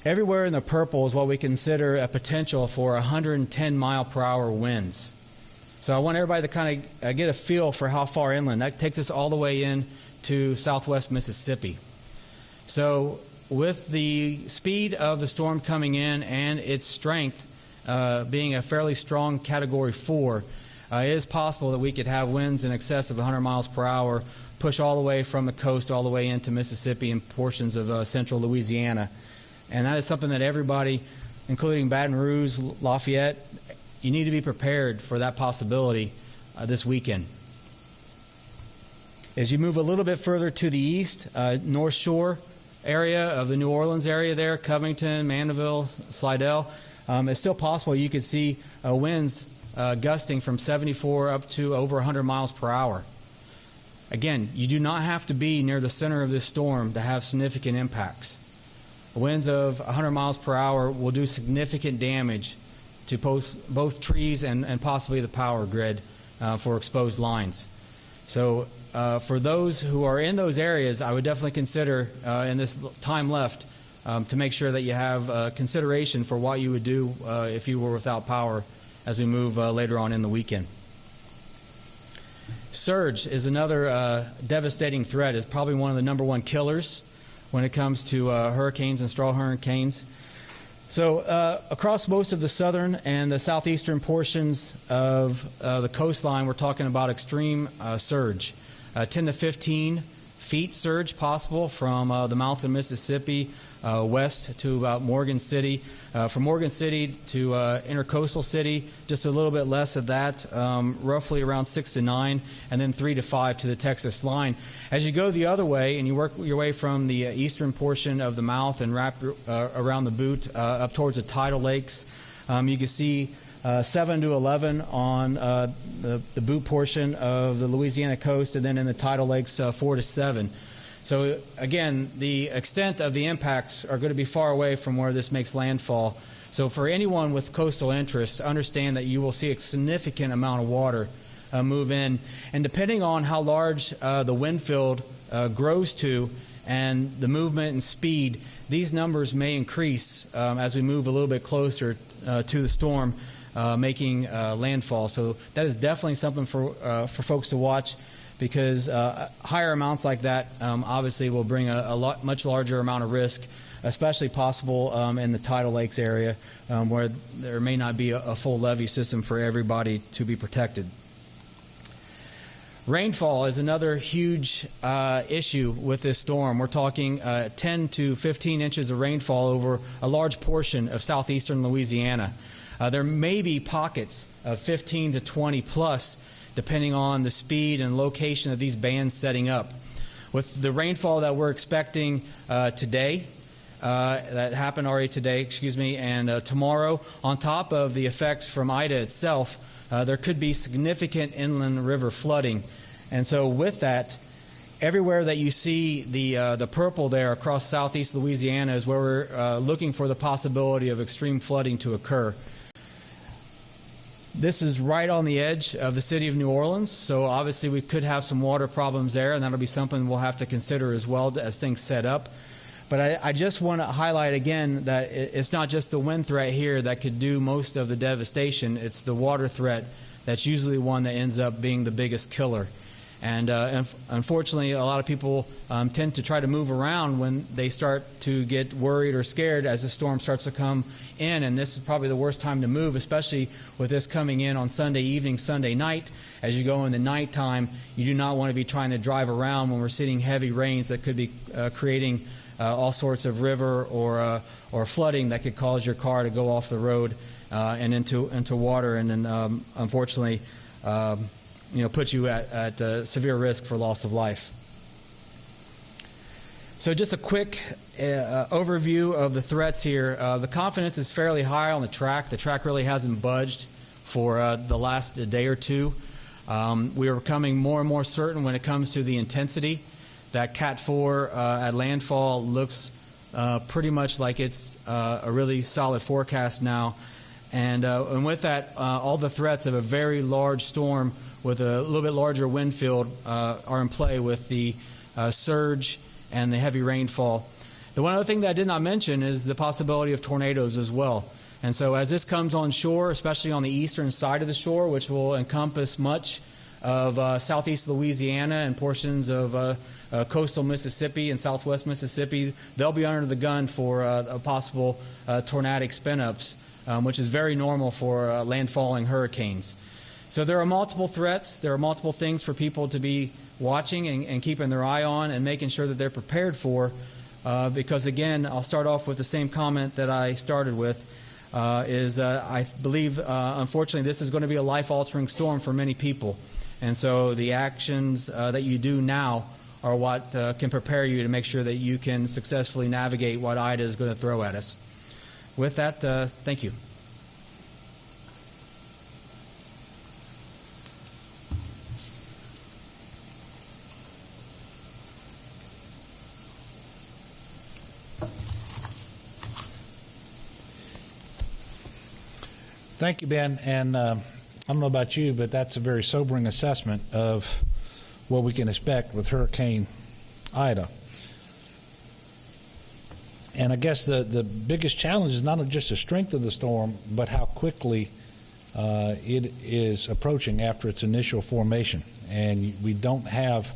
everywhere in the purple is what we consider a potential for 110 mile per hour winds. So I want everybody to kind of get a feel for how far inland. That takes us all the way in to southwest Mississippi. So with the speed of the storm coming in and its strength being a fairly strong Category 4, it is possible that we could have winds in excess of 100 miles per hour push all the way from the coast all the way into Mississippi and portions of central Louisiana. And that is something that everybody, including Baton Rouge, Lafayette, you need to be prepared for that possibility this weekend. As you move a little bit further to the east, North Shore area of the New Orleans area there, Covington, Mandeville, Slidell, it's still possible you could see winds gusting from 74 up to over 100 miles per hour. Again, you do not have to be near the center of this storm to have significant impacts. Winds of 100 miles per hour will do significant damage to both trees and possibly the power grid for exposed lines. So for those who are in those areas, I would definitely consider in this time left to make sure that you have consideration for what you would do if you were without power as we move later on in the weekend. Surge is another devastating threat. It's probably one of the #1 killers when it comes to hurricanes and straw hurricanes. So across most of the southern and the southeastern portions of the coastline, we're talking about extreme surge. 10 to 15 feet surge possible from the mouth of Mississippi west to about Morgan City. From Morgan City to Intercoastal City, just a little bit less of that, roughly around 6 to 9, and then 3 to 5 to the Texas line. As you go the other way and you work your way from the eastern portion of the mouth and wrap around the boot up towards the tidal lakes, you can see 7 to 11 on the boot portion of the Louisiana coast, and then in the tidal lakes 4 to 7. So again, the extent of the impacts are going to be far away from where this makes landfall. So for anyone with coastal interests, understand that you will see a significant amount of water move in. And depending on how large the wind field grows to and the movement and speed, these numbers may increase as we move a little bit closer to the storm making landfall. So that is definitely something for folks to watch, because higher amounts like that obviously will bring a much larger amount of risk, especially possible in the tidal lakes area where there may not be a full levee system for everybody to be protected. Rainfall is another huge issue with this storm. We're talking 10 to 15 inches of rainfall over a large portion of southeastern Louisiana. There may be pockets of 15 to 20 plus, depending on the speed and location of these bands setting up. With the rainfall that we're expecting today, that happened already today, and tomorrow, on top of the effects from Ida itself, there could be significant inland river flooding. And so with that, everywhere that you see the purple there across southeast Louisiana is where we're looking for the possibility of extreme flooding to occur. This is right on the edge of the city of New Orleans, so obviously we could have some water problems there, and that'll be something we'll have to consider as well as things set up. But I just want to highlight again that it's not just the wind threat here that could do most of the devastation. It's the water threat that's usually one that ends up being the biggest killer. And unfortunately, a lot of people tend to try to move around when they start to get worried or scared as the storm starts to come in. And this is probably the worst time to move, especially with this coming in on Sunday evening, Sunday night. As you go in the nighttime, you do not want to be trying to drive around when we're seeing heavy rains that could be creating all sorts of river or flooding that could cause your car to go off the road and into water, and then unfortunately put you at severe risk for loss of life. So just a quick overview of the threats here. The confidence is fairly high on the track. The track really hasn't budged for the last day or two. We are becoming more and more certain when it comes to the intensity. That Cat 4 at landfall looks pretty much like it's a really solid forecast now. And with that, all the threats of a very large storm with a little bit larger wind field are in play with the surge and the heavy rainfall. The one other thing that I did not mention is the possibility of tornadoes as well. And so as this comes on shore, especially on the eastern side of the shore, which will encompass much of southeast Louisiana and portions of coastal Mississippi and southwest Mississippi, they'll be under the gun for a possible tornadic spin-ups, which is very normal for landfalling hurricanes. So there are multiple threats. There are multiple things for people to be watching and keeping their eye on and making sure that they're prepared for. Because again, I'll start off with the same comment that I started with, I believe, unfortunately, this is going to be a life-altering storm for many people. And so the actions that you do now are what can prepare you to make sure that you can successfully navigate what Ida is going to throw at us. With that, thank you. Thank you, Ben. And I don't know about you, but that's a very sobering assessment of what we can expect with Hurricane Ida. And I guess the biggest challenge is not just the strength of the storm, but how quickly it is approaching after its initial formation. And we don't have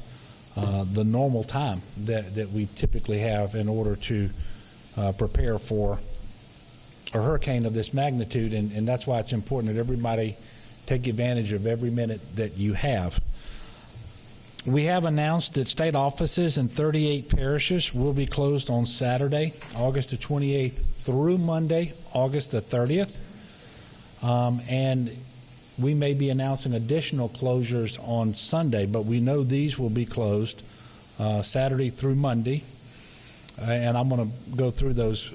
the normal time that we typically have in order to prepare for a hurricane of this magnitude, and that's why it's important that everybody take advantage of every minute that you have. We have announced that state offices in 38 parishes will be closed on Saturday, August the 28th through Monday, August the 30th. And we may be announcing additional closures on Sunday, but we know these will be closed Saturday through Monday. And I'm going to go through those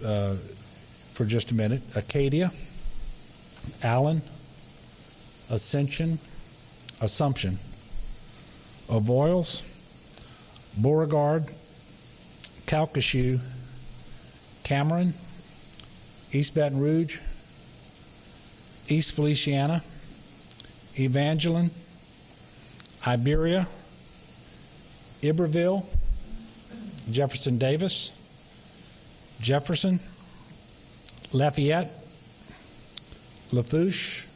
for just a minute. Acadia, Allen, Ascension, Assumption, Avoyelles, Beauregard, Calcasieu, Cameron, East Baton Rouge, East Feliciana, Evangeline, Iberia, Iberville, Jefferson Davis, Jefferson, Lafayette, Lafourche,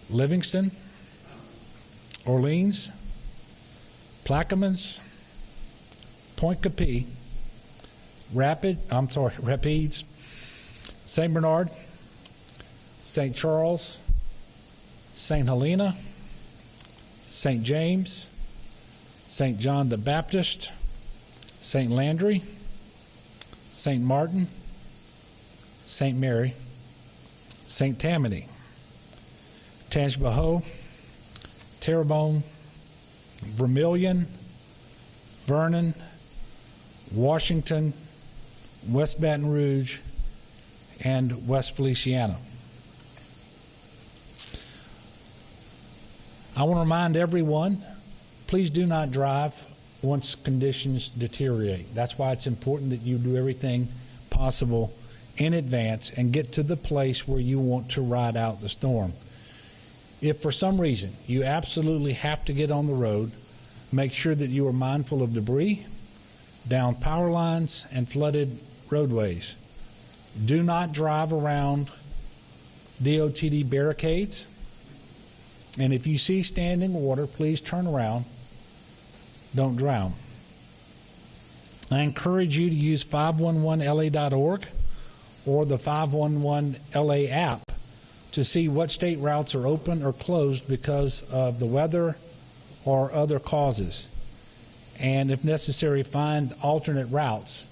Livingston, Orleans, Plaquemines, Point Capee, Rapides, St. Bernard, St. Charles, St. Helena, St. James, St. John the Baptist, St. Landry, St. Martin, St. Mary, St. Tammany, Tangipahoa, Terrebonne, Vermilion, Vernon, Washington, West Baton Rouge, and West Feliciana. I want to remind everyone, please do not drive once conditions deteriorate. That's why it's important that you do everything possible in advance and get to the place where you want to ride out the storm. If for some reason you absolutely have to get on the road, make sure that you are mindful of debris, downed power lines, and flooded roadways. Do not drive around DOTD barricades. And if you see standing water, please turn around. Don't drown. I encourage you to use 511la.org or the 511LA app to see what state routes are open or closed because of the weather or other causes. And if necessary, find alternate routes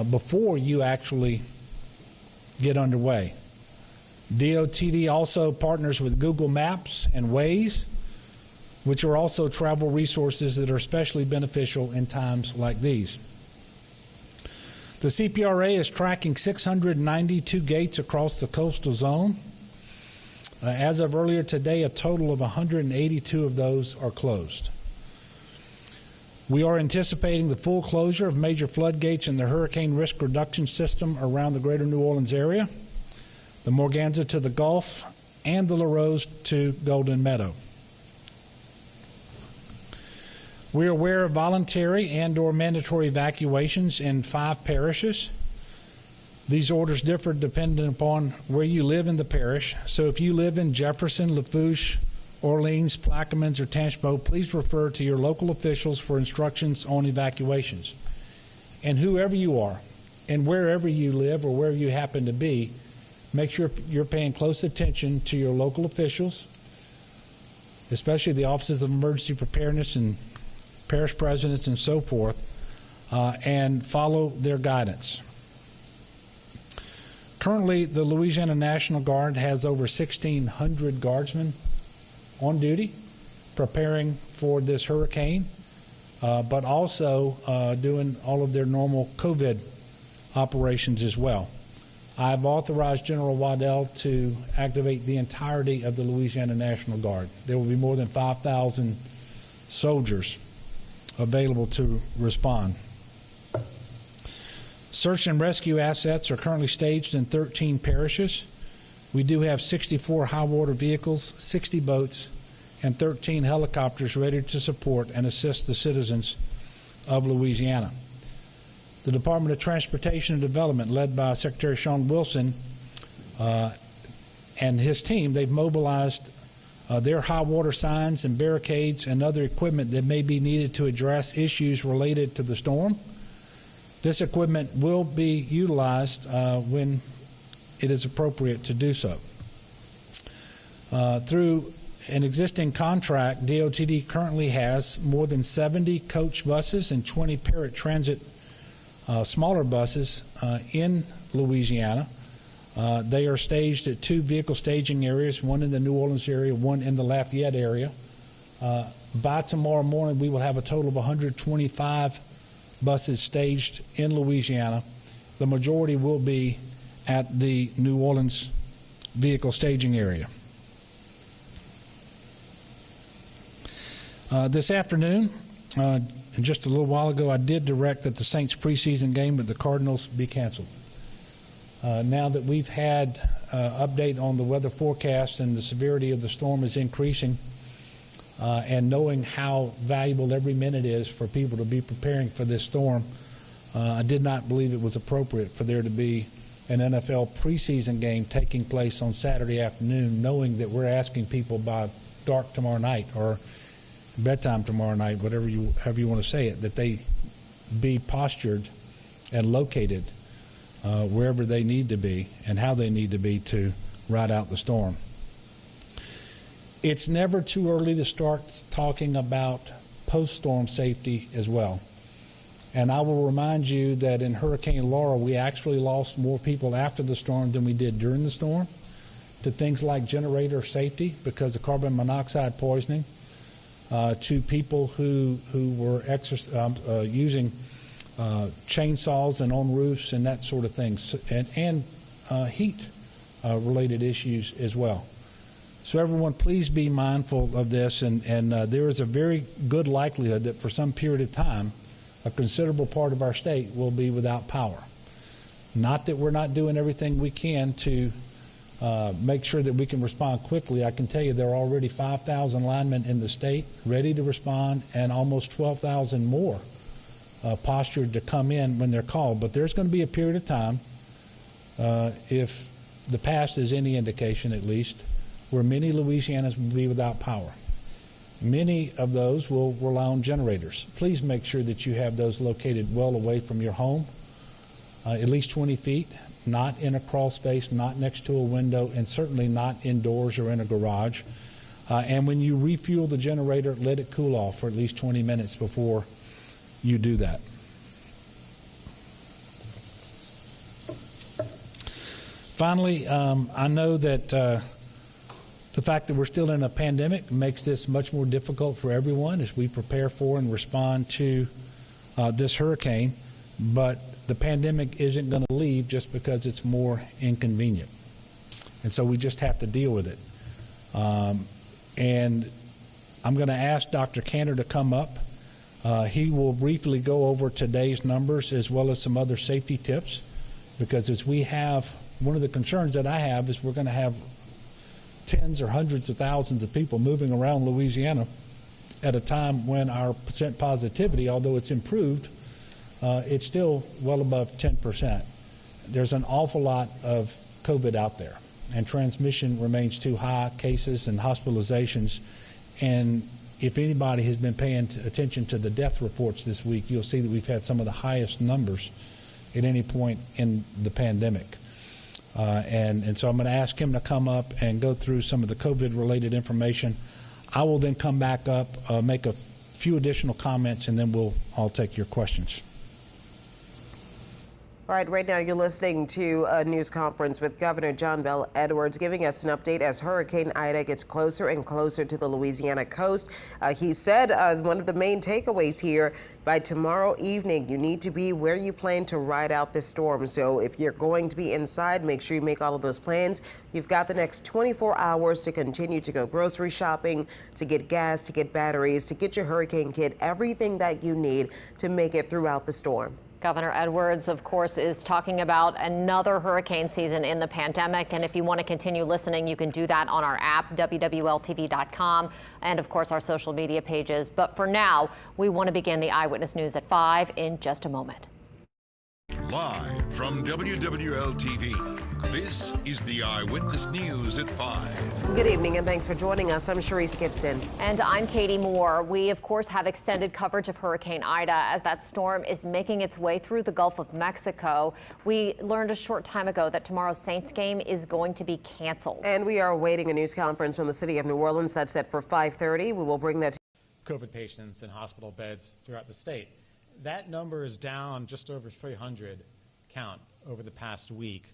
before you actually get underway. DOTD also partners with Google Maps and Waze, which are also travel resources that are especially beneficial in times like these. The CPRA is tracking 692 gates across the coastal zone. As of earlier today, a total of 182 of those are closed. We are anticipating the full closure of major floodgates in the hurricane risk reduction system around the greater New Orleans area, the Morganza to the Gulf, and the LaRose to Golden Meadow. We are aware of voluntary and/or mandatory evacuations in 5 parishes. These orders differ depending upon where you live in the parish. So if you live in Jefferson, Lafourche, Orleans, Plaquemines, or Tangipahoa, please refer to your local officials for instructions on evacuations. And whoever you are, and wherever you live or where you happen to be, make sure you're paying close attention to your local officials, especially the offices of emergency preparedness and parish presidents and so forth, and follow their guidance. Currently, the Louisiana National Guard has over 1,600 guardsmen on duty preparing for this hurricane, but also doing all of their normal COVID operations as well. I've authorized General Waddell to activate the entirety of the Louisiana National Guard. There will be more than 5,000 soldiers available to respond. Search and rescue assets are currently staged in 13 parishes. We do have 64 high water vehicles, 60 boats, and 13 helicopters ready to support and assist the citizens of Louisiana. The Department of Transportation and Development, led by Secretary Sean Wilson and his team, they've mobilized their high water signs and barricades and other equipment that may be needed to address issues related to the storm. This equipment will be utilized when it is appropriate to do so. Through an existing contract, DOTD currently has more than 70 coach buses and 20 Parrot Transit smaller buses in Louisiana. They are staged at 2 vehicle staging areas, one in the New Orleans area, one in the Lafayette area. By tomorrow morning, we will have a total of 125 buses staged in Louisiana. The majority will be at the New Orleans vehicle staging area. This afternoon, and just a little while ago, I did direct that the Saints preseason game with the Cardinals be canceled. Now that we've had update on the weather forecast and the severity of the storm is increasing, and knowing how valuable every minute is for people to be preparing for this storm, I did not believe it was appropriate for there to be an NFL preseason game taking place on Saturday afternoon, knowing that we're asking people by dark tomorrow night or bedtime tomorrow night, however you want to say it, that they be postured and located wherever they need to be and how they need to be to ride out the storm. It's never too early to start talking about post-storm safety as well. And I will remind you that in Hurricane Laura, we actually lost more people after the storm than we did during the storm to things like generator safety because of carbon monoxide poisoning, to people who were using chainsaws and on roofs and that sort of thing, and heat related issues as well. So everyone, please be mindful of this, and there is a very good likelihood that for some period of time, a considerable part of our state will be without power. Not that we're not doing everything we can to make sure that we can respond quickly. I can tell you there are already 5,000 linemen in the state ready to respond and almost 12,000 more postured to come in when they're called. But there's going to be a period of time, if the past is any indication at least, where many Louisianans will be without power. Many of those will rely on generators. Please make sure that you have those located well away from your home, at least 20 feet, not in a crawl space, not next to a window, and certainly not indoors or in a garage. And when you refuel the generator, let it cool off for at least 20 minutes before you do that. Finally, I know that the fact that we're still in a pandemic makes this much more difficult for everyone as we prepare for and respond to this hurricane. But the pandemic isn't going to leave just because it's more inconvenient. And so we just have to deal with it. And I'm going to ask Dr. Cantor to come up. He will briefly go over today's numbers as well as some other safety tips, because as we have, one of the concerns that I have is we're going to have tens or hundreds of thousands of people moving around Louisiana at a time when our percent positivity, although it's improved, it's still well above 10%. There's an awful lot of COVID out there, and transmission remains too high, cases and hospitalizations. And if anybody has been paying attention to the death reports this week, you'll see that we've had some of the highest numbers at any point in the pandemic. And so I'm going to ask him to come up and go through some of the COVID-related information. I will then come back up, make a few additional comments, and then we'll all take your questions. All right, right now you're listening to a news conference with Governor John Bel Edwards giving us an update as Hurricane Ida gets closer and closer to the Louisiana coast. He said one of the main takeaways here, by tomorrow evening, you need to be where you plan to ride out this storm. So if you're going to be inside, make sure you make all of those plans. You've got the next 24 hours to continue to go grocery shopping, to get gas, to get batteries, to get your hurricane kit, everything that you need to make it throughout the storm. Governor Edwards, of course, is talking about another hurricane season in the pandemic. And if you want to continue listening, you can do that on our app, WWL-TV.com, and, of course, our social media pages. But for now, we want to begin the Eyewitness News at 5 in just a moment. Live from WWL-TV, this is the Eyewitness News at 5. Good evening and thanks for joining us. I'm Sharice Gibson. And I'm Katie Moore. We, of course, have extended coverage of Hurricane Ida as that storm is making its way through the Gulf of Mexico. We learned a short time ago that tomorrow's Saints game is going to be canceled. And we are awaiting a news conference from the city of New Orleans that's set for 5:30. We will bring that to COVID patients in hospital beds throughout the state. That number is down just over 300 count over the past week,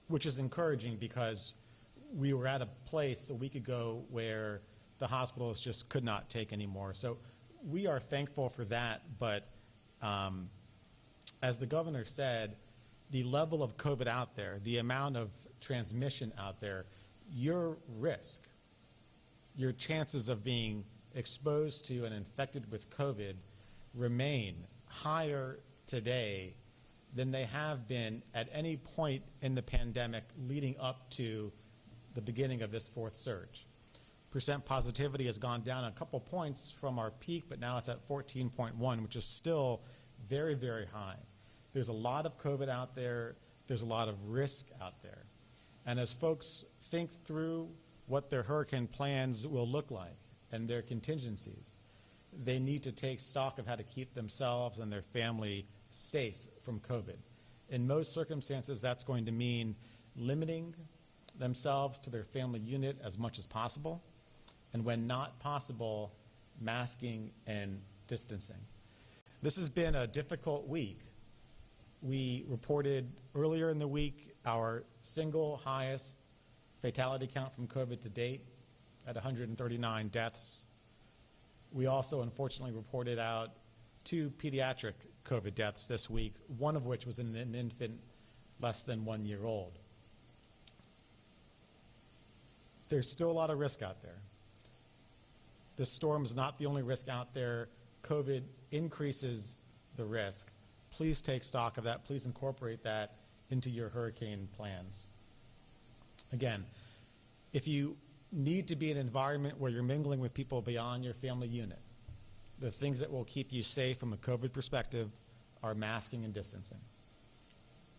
which is encouraging because we were at a place a week ago where the hospitals just could not take anymore. So we are thankful for that, but as the governor said, the level of COVID out there, the amount of transmission out there, your risk, your chances of being exposed to and infected with COVID remain higher today than they have been at any point in the pandemic leading up to the beginning of this fourth surge. Percent positivity has gone down a couple points from our peak, but now it's at 14.1, which is still very, very high. There's a lot of COVID out there. There's a lot of risk out there. And as folks think through what their hurricane plans will look like and their contingencies, they need to take stock of how to keep themselves and their family safe from COVID. In most circumstances, that's going to mean limiting themselves to their family unit as much as possible, and when not possible, masking and distancing. This has been a difficult week. We reported earlier in the week our single highest fatality count from COVID to date at 139 deaths. We also unfortunately reported out 2 pediatric COVID deaths this week, one of which was in an infant less than 1 year old. There's still a lot of risk out there. This storm is not the only risk out there. COVID increases the risk. Please take stock of that. Please incorporate that into your hurricane plans. Again, if you need to be in an environment where you're mingling with people beyond your family unit, the things that will keep you safe from a COVID perspective are masking and distancing.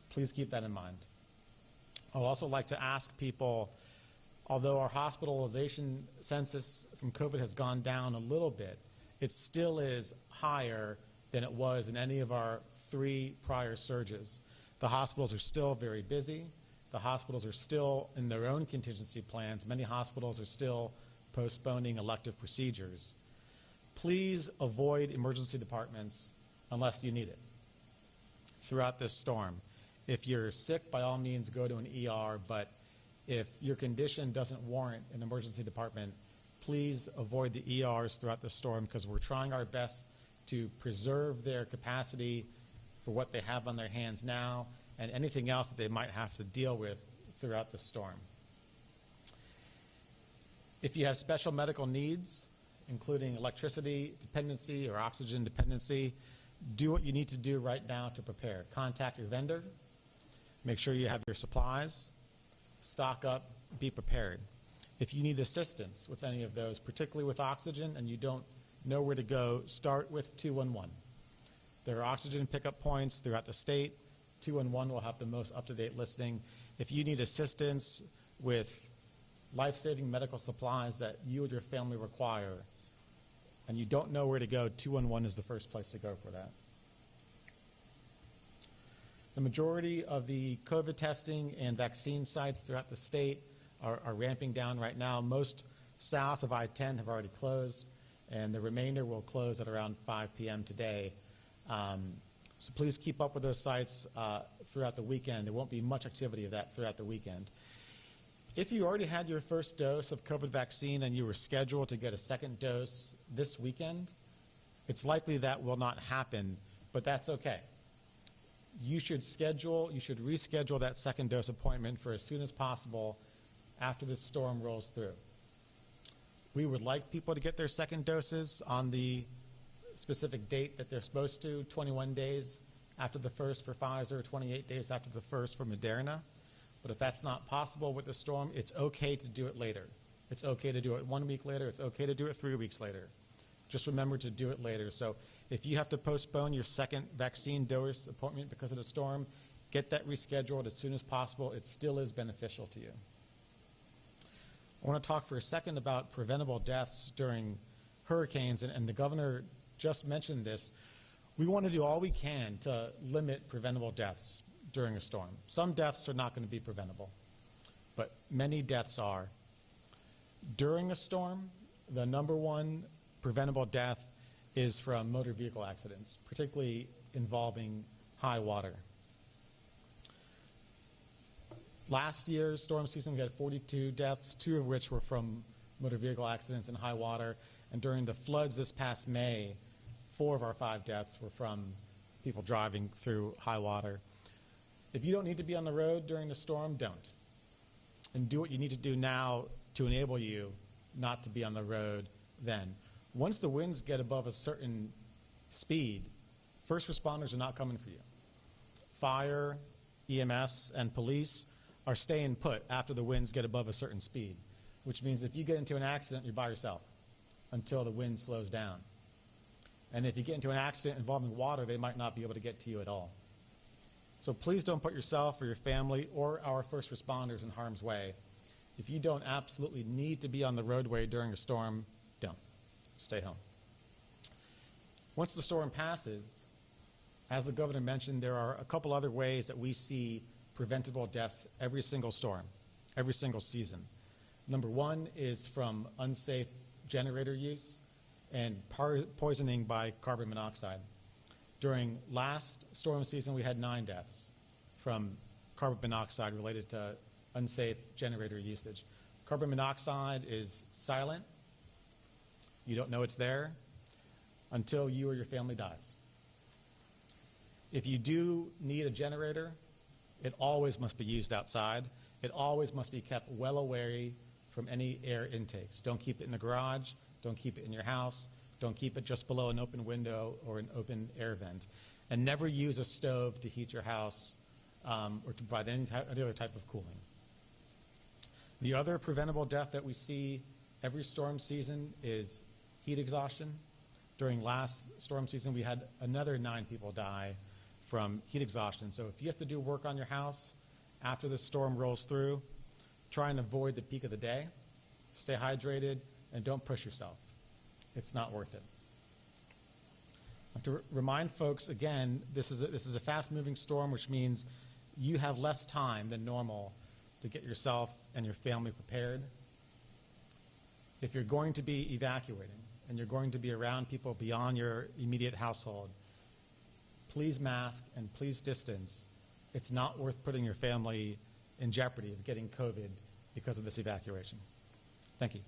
Please keep that in mind. I'd also like to ask people, although our hospitalization census from COVID has gone down a little bit, it still is higher than it was in any of our 3 prior surges. The hospitals are still very busy. The hospitals are still in their own contingency plans. Many hospitals are still postponing elective procedures. Please avoid emergency departments unless you need it throughout this storm. If you're sick, by all means, go to an ER, but if your condition doesn't warrant an emergency department, please avoid the ERs throughout the storm, because we're trying our best to preserve their capacity for what they have on their hands now and anything else that they might have to deal with throughout the storm. If you have special medical needs, including electricity dependency or oxygen dependency, do what you need to do right now to prepare. Contact your vendor, make sure you have your supplies, stock up, be prepared. If you need assistance with any of those, particularly with oxygen, and you don't know where to go, start with 211. There are oxygen pickup points throughout the state. 211 will have the most up-to-date listing. If you need assistance with life-saving medical supplies that you and your family require, and you don't know where to go, 211 is the first place to go for that. The majority of the COVID testing and vaccine sites throughout the state are ramping down right now. Most south of I-10 have already closed, and the remainder will close at around 5 p.m. today. So please keep up with those sites throughout the weekend. There won't be much activity of that throughout the weekend. If you already had your first dose of COVID vaccine and you were scheduled to get a second dose this weekend, it's likely that will not happen, but that's okay. You should reschedule that second dose appointment for as soon as possible after this storm rolls through. We would like people to get their second doses on the specific date that they're supposed to, 21 days after the first for Pfizer, 28 days after the first for Moderna. But if that's not possible with the storm, it's okay to do it later. It's okay to do it 1 week later. It's okay to do it 3 weeks later. Just remember to do it later. So if you have to postpone your second vaccine dose appointment because of the storm, get that rescheduled as soon as possible. It still is beneficial to you. I want to talk for a second about preventable deaths during hurricanes, and the governor just mentioned this. We want to do all we can to limit preventable deaths during a storm. Some deaths are not going to be preventable, but many deaths are. During a storm, the #1 preventable death is from motor vehicle accidents, particularly involving high water. Last year's storm season, we had 42 deaths, 2 of which were from motor vehicle accidents in high water. And during the floods this past May, 4 of our 5 deaths were from people driving through high water. If you don't need to be on the road during the storm, don't. And do what you need to do now to enable you not to be on the road then. Once the winds get above a certain speed, first responders are not coming for you. Fire, EMS, and police are staying put after the winds get above a certain speed, which means if you get into an accident, you're by yourself until the wind slows down. And if you get into an accident involving water, they might not be able to get to you at all. So please don't put yourself or your family or our first responders in harm's way. If you don't absolutely need to be on the roadway during a storm, don't. Stay home. Once the storm passes, as the governor mentioned, there are a couple other ways that we see preventable deaths every single storm, every single season. #1 is from unsafe generator use and poisoning by carbon monoxide. During last storm season, we had 9 deaths from carbon monoxide related to unsafe generator usage. Carbon monoxide is silent. You don't know it's there until you or your family dies. If you do need a generator, it always must be used outside. It always must be kept well away from any air intakes. Don't keep it in the garage. Don't keep it in your house. Don't keep it just below an open window or an open air vent. And never use a stove to heat your house or to provide any other type of cooling. The other preventable death that we see every storm season is heat exhaustion. During last storm season, we had another 9 people die from heat exhaustion. So if you have to do work on your house after the storm rolls through, try and avoid the peak of the day. Stay hydrated and don't push yourself. It's not worth it. To remind folks again, this is a fast-moving storm, which means you have less time than normal to get yourself and your family prepared. If you're going to be evacuating and you're going to be around people beyond your immediate household, please mask and please distance. It's not worth putting your family in jeopardy of getting COVID because of this evacuation. Thank you.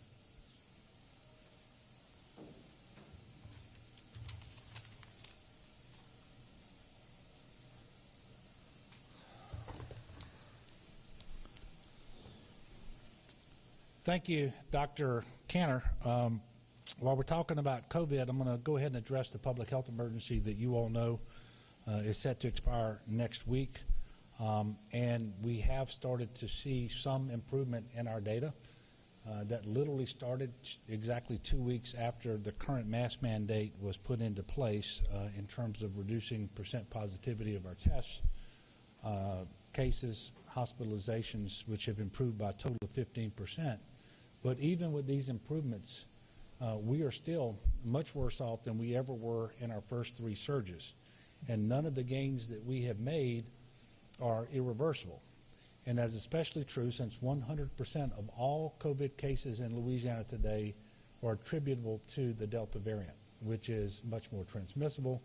Thank you, Dr. Cantor. While we're talking about COVID, I'm going to go ahead and address the public health emergency that you all know is set to expire next week. And we have started to see some improvement in our data. That literally started exactly 2 weeks after the current mask mandate was put into place in terms of reducing percent positivity of our tests, cases, hospitalizations, which have improved by a total of 15%. But even with these improvements, we are still much worse off than we ever were in our first 3 surges. And none of the gains that we have made are irreversible. And that's especially true since 100% of all COVID cases in Louisiana today are attributable to the Delta variant, which is much more transmissible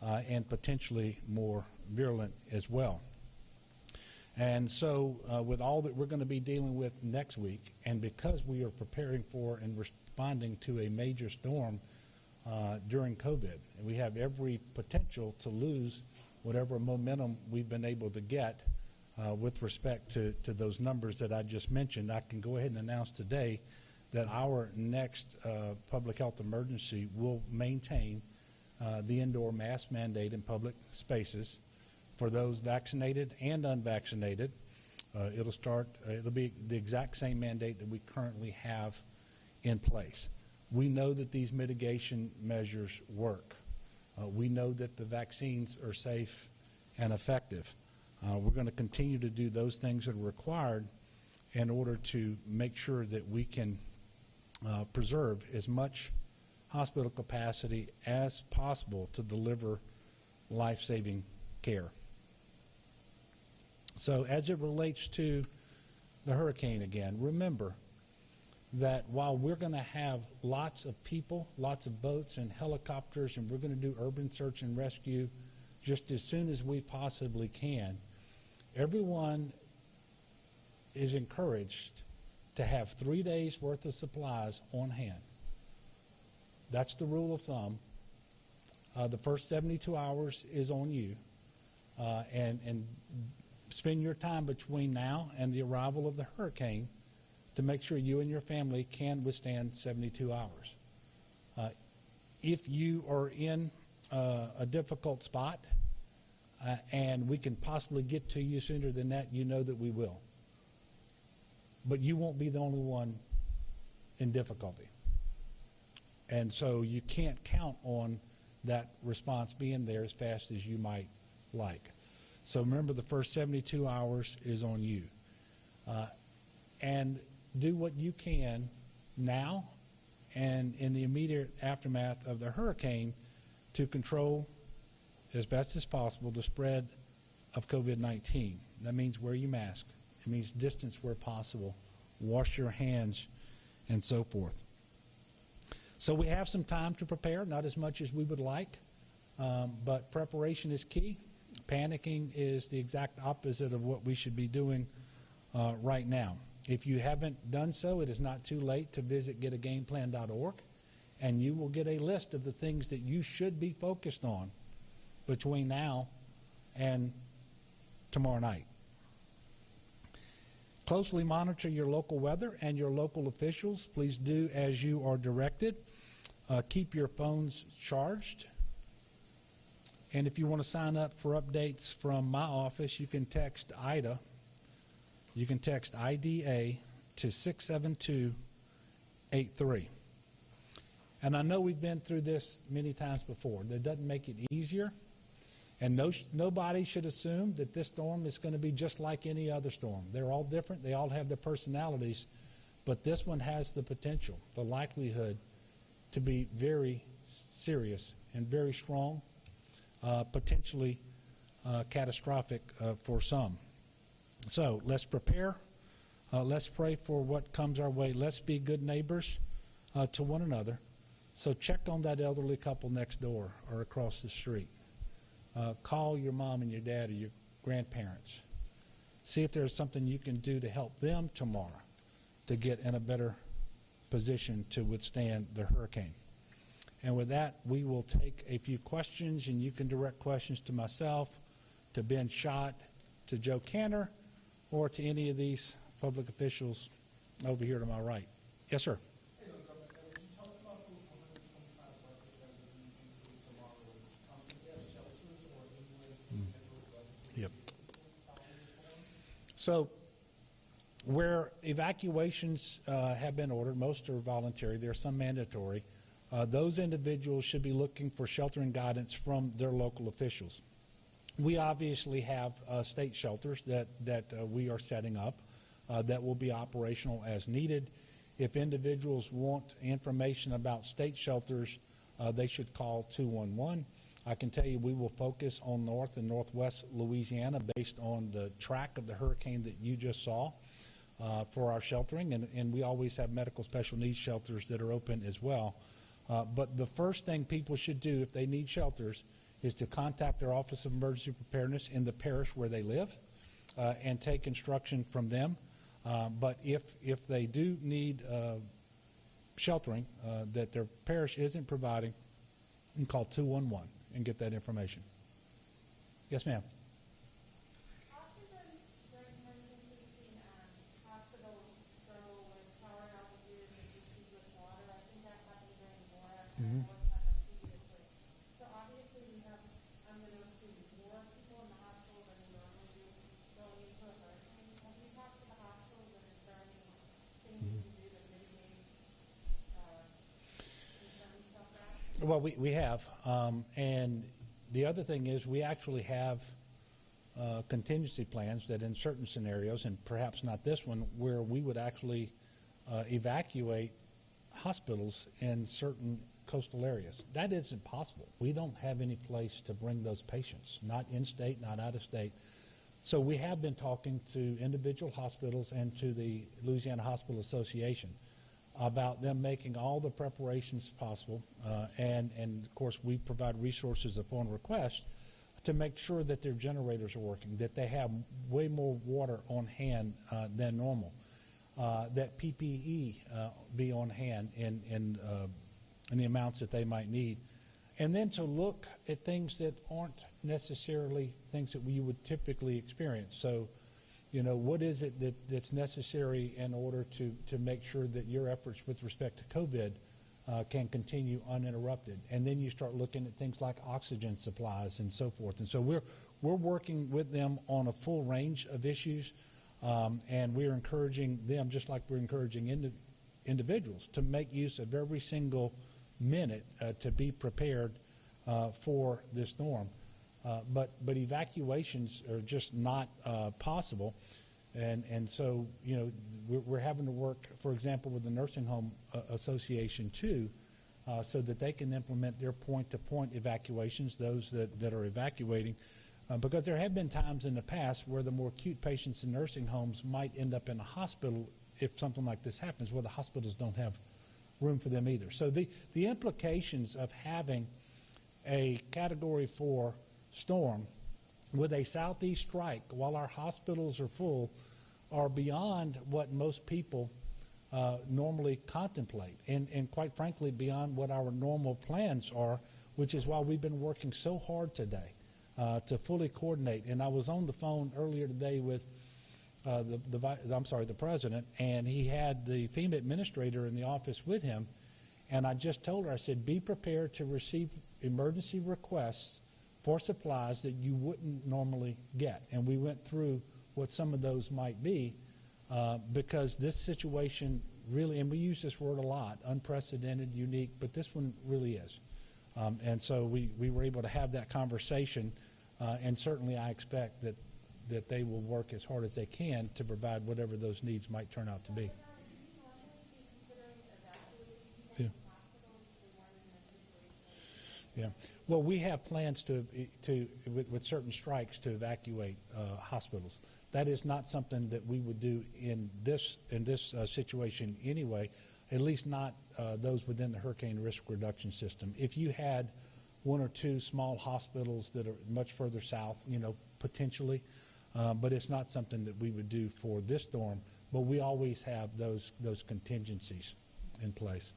and potentially more virulent as well. And so with all that we're going to be dealing with next week, and because we are preparing for and responding to a major storm during COVID, and we have every potential to lose whatever momentum we've been able to get with respect to those numbers that I just mentioned, I can go ahead and announce today that our next public health emergency will maintain the indoor mask mandate in public spaces for those vaccinated and unvaccinated. It'll be the exact same mandate that we currently have in place. We know that these mitigation measures work. We know that the vaccines are safe and effective. We're going to continue to do those things that are required in order to make sure that we can preserve as much hospital capacity as possible to deliver life-saving care. So as it relates to the hurricane again, remember that while we're going to have lots of people, lots of boats and helicopters, and we're going to do urban search and rescue just as soon as we possibly can, everyone is encouraged to have 3 days worth of supplies on hand. That's the rule of thumb. The first 72 hours is on you, and spend your time between now and the arrival of the hurricane to make sure you and your family can withstand 72 hours. If you are in a difficult spot and we can possibly get to you sooner than that, you know that we will. But you won't be the only one in difficulty. And so you can't count on that response being there as fast as you might like. So remember, the first 72 hours is on you. And do what you can now and in the immediate aftermath of the hurricane to control as best as possible the spread of COVID-19. That means wear your mask. It means distance where possible, wash your hands, and so forth. So we have some time to prepare, not as much as we would like, but preparation is key. Panicking is the exact opposite of what we should be doing right now. If you haven't done so, it is not too late to visit getagameplan.org, and you will get a list of the things that you should be focused on between now and tomorrow night. Closely monitor your local weather and your local officials. Please do as you are directed. Keep your phones charged. And if you want to sign up for updates from my office, you can text IDA. You can text IDA to 67283. And I know we've been through this many times before. That doesn't make it easier. And nobody should assume that this storm is going to be just like any other storm. They're all different. They all have their personalities. But this one has the potential, the likelihood to be very serious and very strong, potentially catastrophic for some. So let's prepare. Let's pray for what comes our way. Let's be good neighbors to one another. So check on that elderly couple next door or across the street. Call your mom and your dad or your grandparents. See if there's something you can do to help them tomorrow to get in a better position to withstand the hurricane. And with that, we will take a few questions, and you can direct questions to myself, to Ben Schott, to Joe Cantor, or to any of these public officials over here to my right. Yes, sir. Yep. So where evacuations have been ordered, most are voluntary, there are some mandatory. Those individuals should be looking for sheltering guidance from their local officials. We obviously have state shelters that we are setting up that will be operational as needed. If individuals want information about state shelters, they should call 211. I can tell you we will focus on North and Northwest Louisiana based on the track of the hurricane that you just saw for our sheltering, and we always have medical special needs shelters that are open as well. But the first thing people should do if they need shelters is to contact their Office of Emergency Preparedness in the parish where they live and take instruction from them. But if they do need sheltering that their parish isn't providing, you can call 211 and get that information. Yes, ma'am. Mm-hmm. So obviously we have, I'm going to assume, more people in the hospital than we normally do going into a hurricane. Have you talked to the hospitals, and is there any things you can do to mitigate concerns about that? Well, we have, and the other thing is we actually have contingency plans that in certain scenarios, and perhaps not this one, where we would actually evacuate hospitals in certain coastal areas. That isn't possible. We don't have any place to bring those patients, not in-state, not out-of-state. So we have been talking to individual hospitals and to the Louisiana Hospital Association about them making all the preparations possible, and of course we provide resources upon request to make sure that their generators are working, that they have way more water on hand than normal, that PPE be on hand in the amounts that they might need, and then to look at things that aren't necessarily things that we would typically experience. So, you know, what is it that's necessary in order to make sure that your efforts with respect to COVID can continue uninterrupted? And then you start looking at things like oxygen supplies and so forth. And so we're working with them on a full range of issues, and we're encouraging them, just like we're encouraging individuals, to make use of every single minute to be prepared for this storm. But evacuations are just not possible. And so, you know, we're having to work, for example, with the Nursing Home Association too, so that they can implement their point-to-point evacuations, those that are evacuating, because there have been times in the past where the more acute patients in nursing homes might end up in a hospital if something like this happens, where the hospitals don't have room for them either. So the implications of having a Category 4 storm with a southeast strike while our hospitals are full are beyond what most people normally contemplate, and quite frankly beyond what our normal plans are, which is why we've been working so hard today to fully coordinate. And I was on the phone earlier today with the president, and he had the FEMA administrator in the office with him, and I just told her, I said, be prepared to receive emergency requests for supplies that you wouldn't normally get. And we went through what some of those might be, because this situation really, and we use this word a lot, unprecedented, unique, but this one really is. And so we were able to have that conversation, and certainly I expect that they will work as hard as they can to provide whatever those needs might turn out to be. Yeah. Yeah. Well, we have plans with certain strikes to evacuate hospitals. That is not something that we would do in this situation anyway, at least not those within the hurricane risk reduction system. If you had one or two small hospitals that are much further south, you know, potentially, but it's not something that we would do for this storm, but we always have those contingencies in place.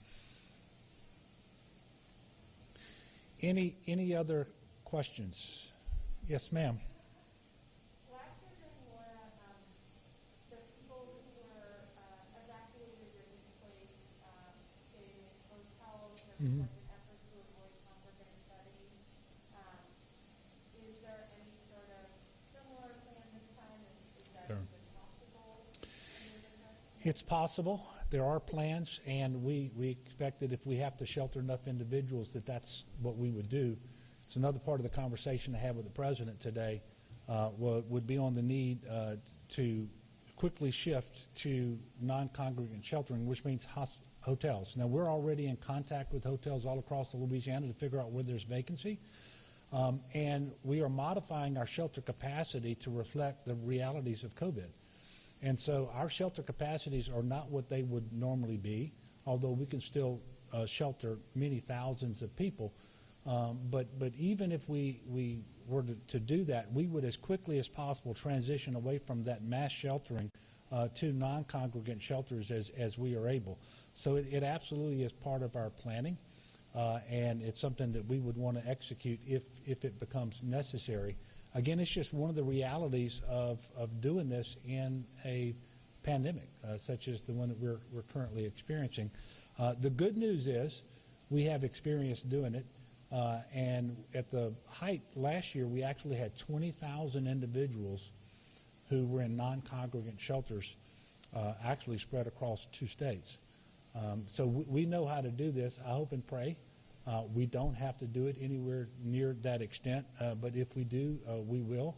Any other questions? Yes, ma'am. Last year during Laura, the people who were evacuated an effort to avoid congregate studies. Is there any sort of similar plan this time? And is that Sure. even possible? It's possible. There are plans, and we expect that if we have to shelter enough individuals, that's what we would do. It's another part of the conversation I had with the president today would be on the need to quickly shift to non-congregant sheltering, which means hotels. Now, we're already in contact with hotels all across Louisiana to figure out where there's vacancy, and we are modifying our shelter capacity to reflect the realities of COVID. And so our shelter capacities are not what they would normally be, although we can still shelter many thousands of people. But even if we were to do that, we would as quickly as possible transition away from that mass sheltering to non-congregant shelters as we are able. So it absolutely is part of our planning, and it's something that we would want to execute if it becomes necessary. Again, it's just one of the realities of doing this in a pandemic, such as the one that we're currently experiencing. The good news is we have experience doing it, and at the height last year, we actually had 20,000 individuals who were in non-congregant shelters, actually spread across 2 states. So we know how to do this. I hope and pray we don't have to do it anywhere near that extent, but if we do, we will.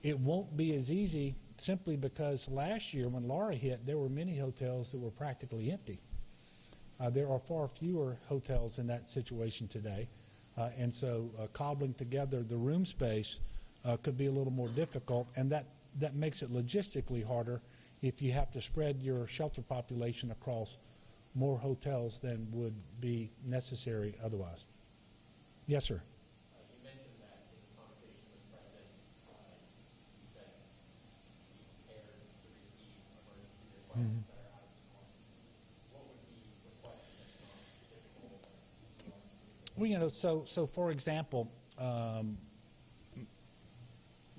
It won't be as easy simply because last year when Laura hit, there were many hotels that were practically empty. There are far fewer hotels in that situation today, and so cobbling together the room space could be a little more difficult, and that makes it logistically harder if you have to spread your shelter population across more hotels than would be necessary otherwise. Yes, sir. You mentioned that in the conversation with the president, you said be prepared to receive emergency requests that are out of the norm. What would be requests that's not typical? Well, so for example,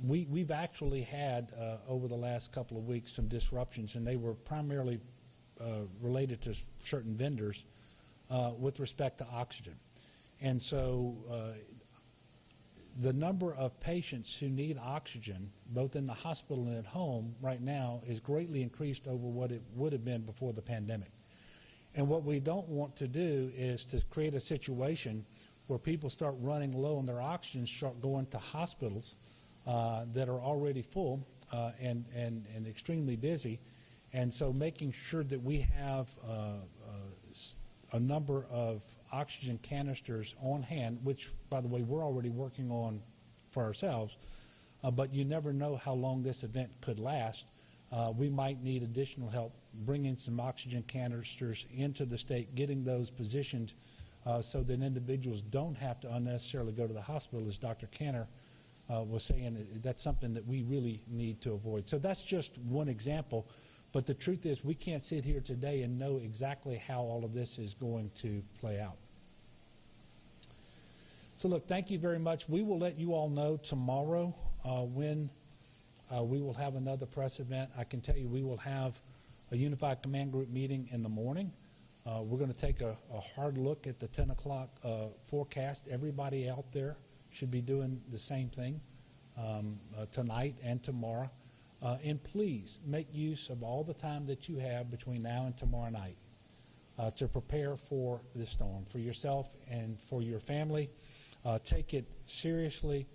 we've actually had over the last couple of weeks some disruptions, and they were primarily related to certain vendors with respect to oxygen. And so the number of patients who need oxygen, both in the hospital and at home right now, is greatly increased over what it would have been before the pandemic. And what we don't want to do is to create a situation where people start running low on their oxygen, start going to hospitals that are already full and extremely busy. And so making sure that we have a number of oxygen canisters on hand, which, by the way, we're already working on for ourselves, but you never know how long this event could last. We might need additional help bringing some oxygen canisters into the state, getting those positioned so that individuals don't have to unnecessarily go to the hospital, as Dr. Canner was saying. That's something that we really need to avoid. So that's just one example. But the truth is, we can't sit here today and know exactly how all of this is going to play out. So look, thank you very much. We will let you all know tomorrow when we will have another press event. I can tell you we will have a Unified Command Group meeting in the morning. We're going to take a hard look at the 10 o'clock forecast. Everybody out there should be doing the same thing tonight and tomorrow. And please make use of all the time that you have between now and tomorrow night to prepare for this storm, for yourself and for your family. Take it seriously.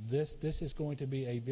This is going to be a very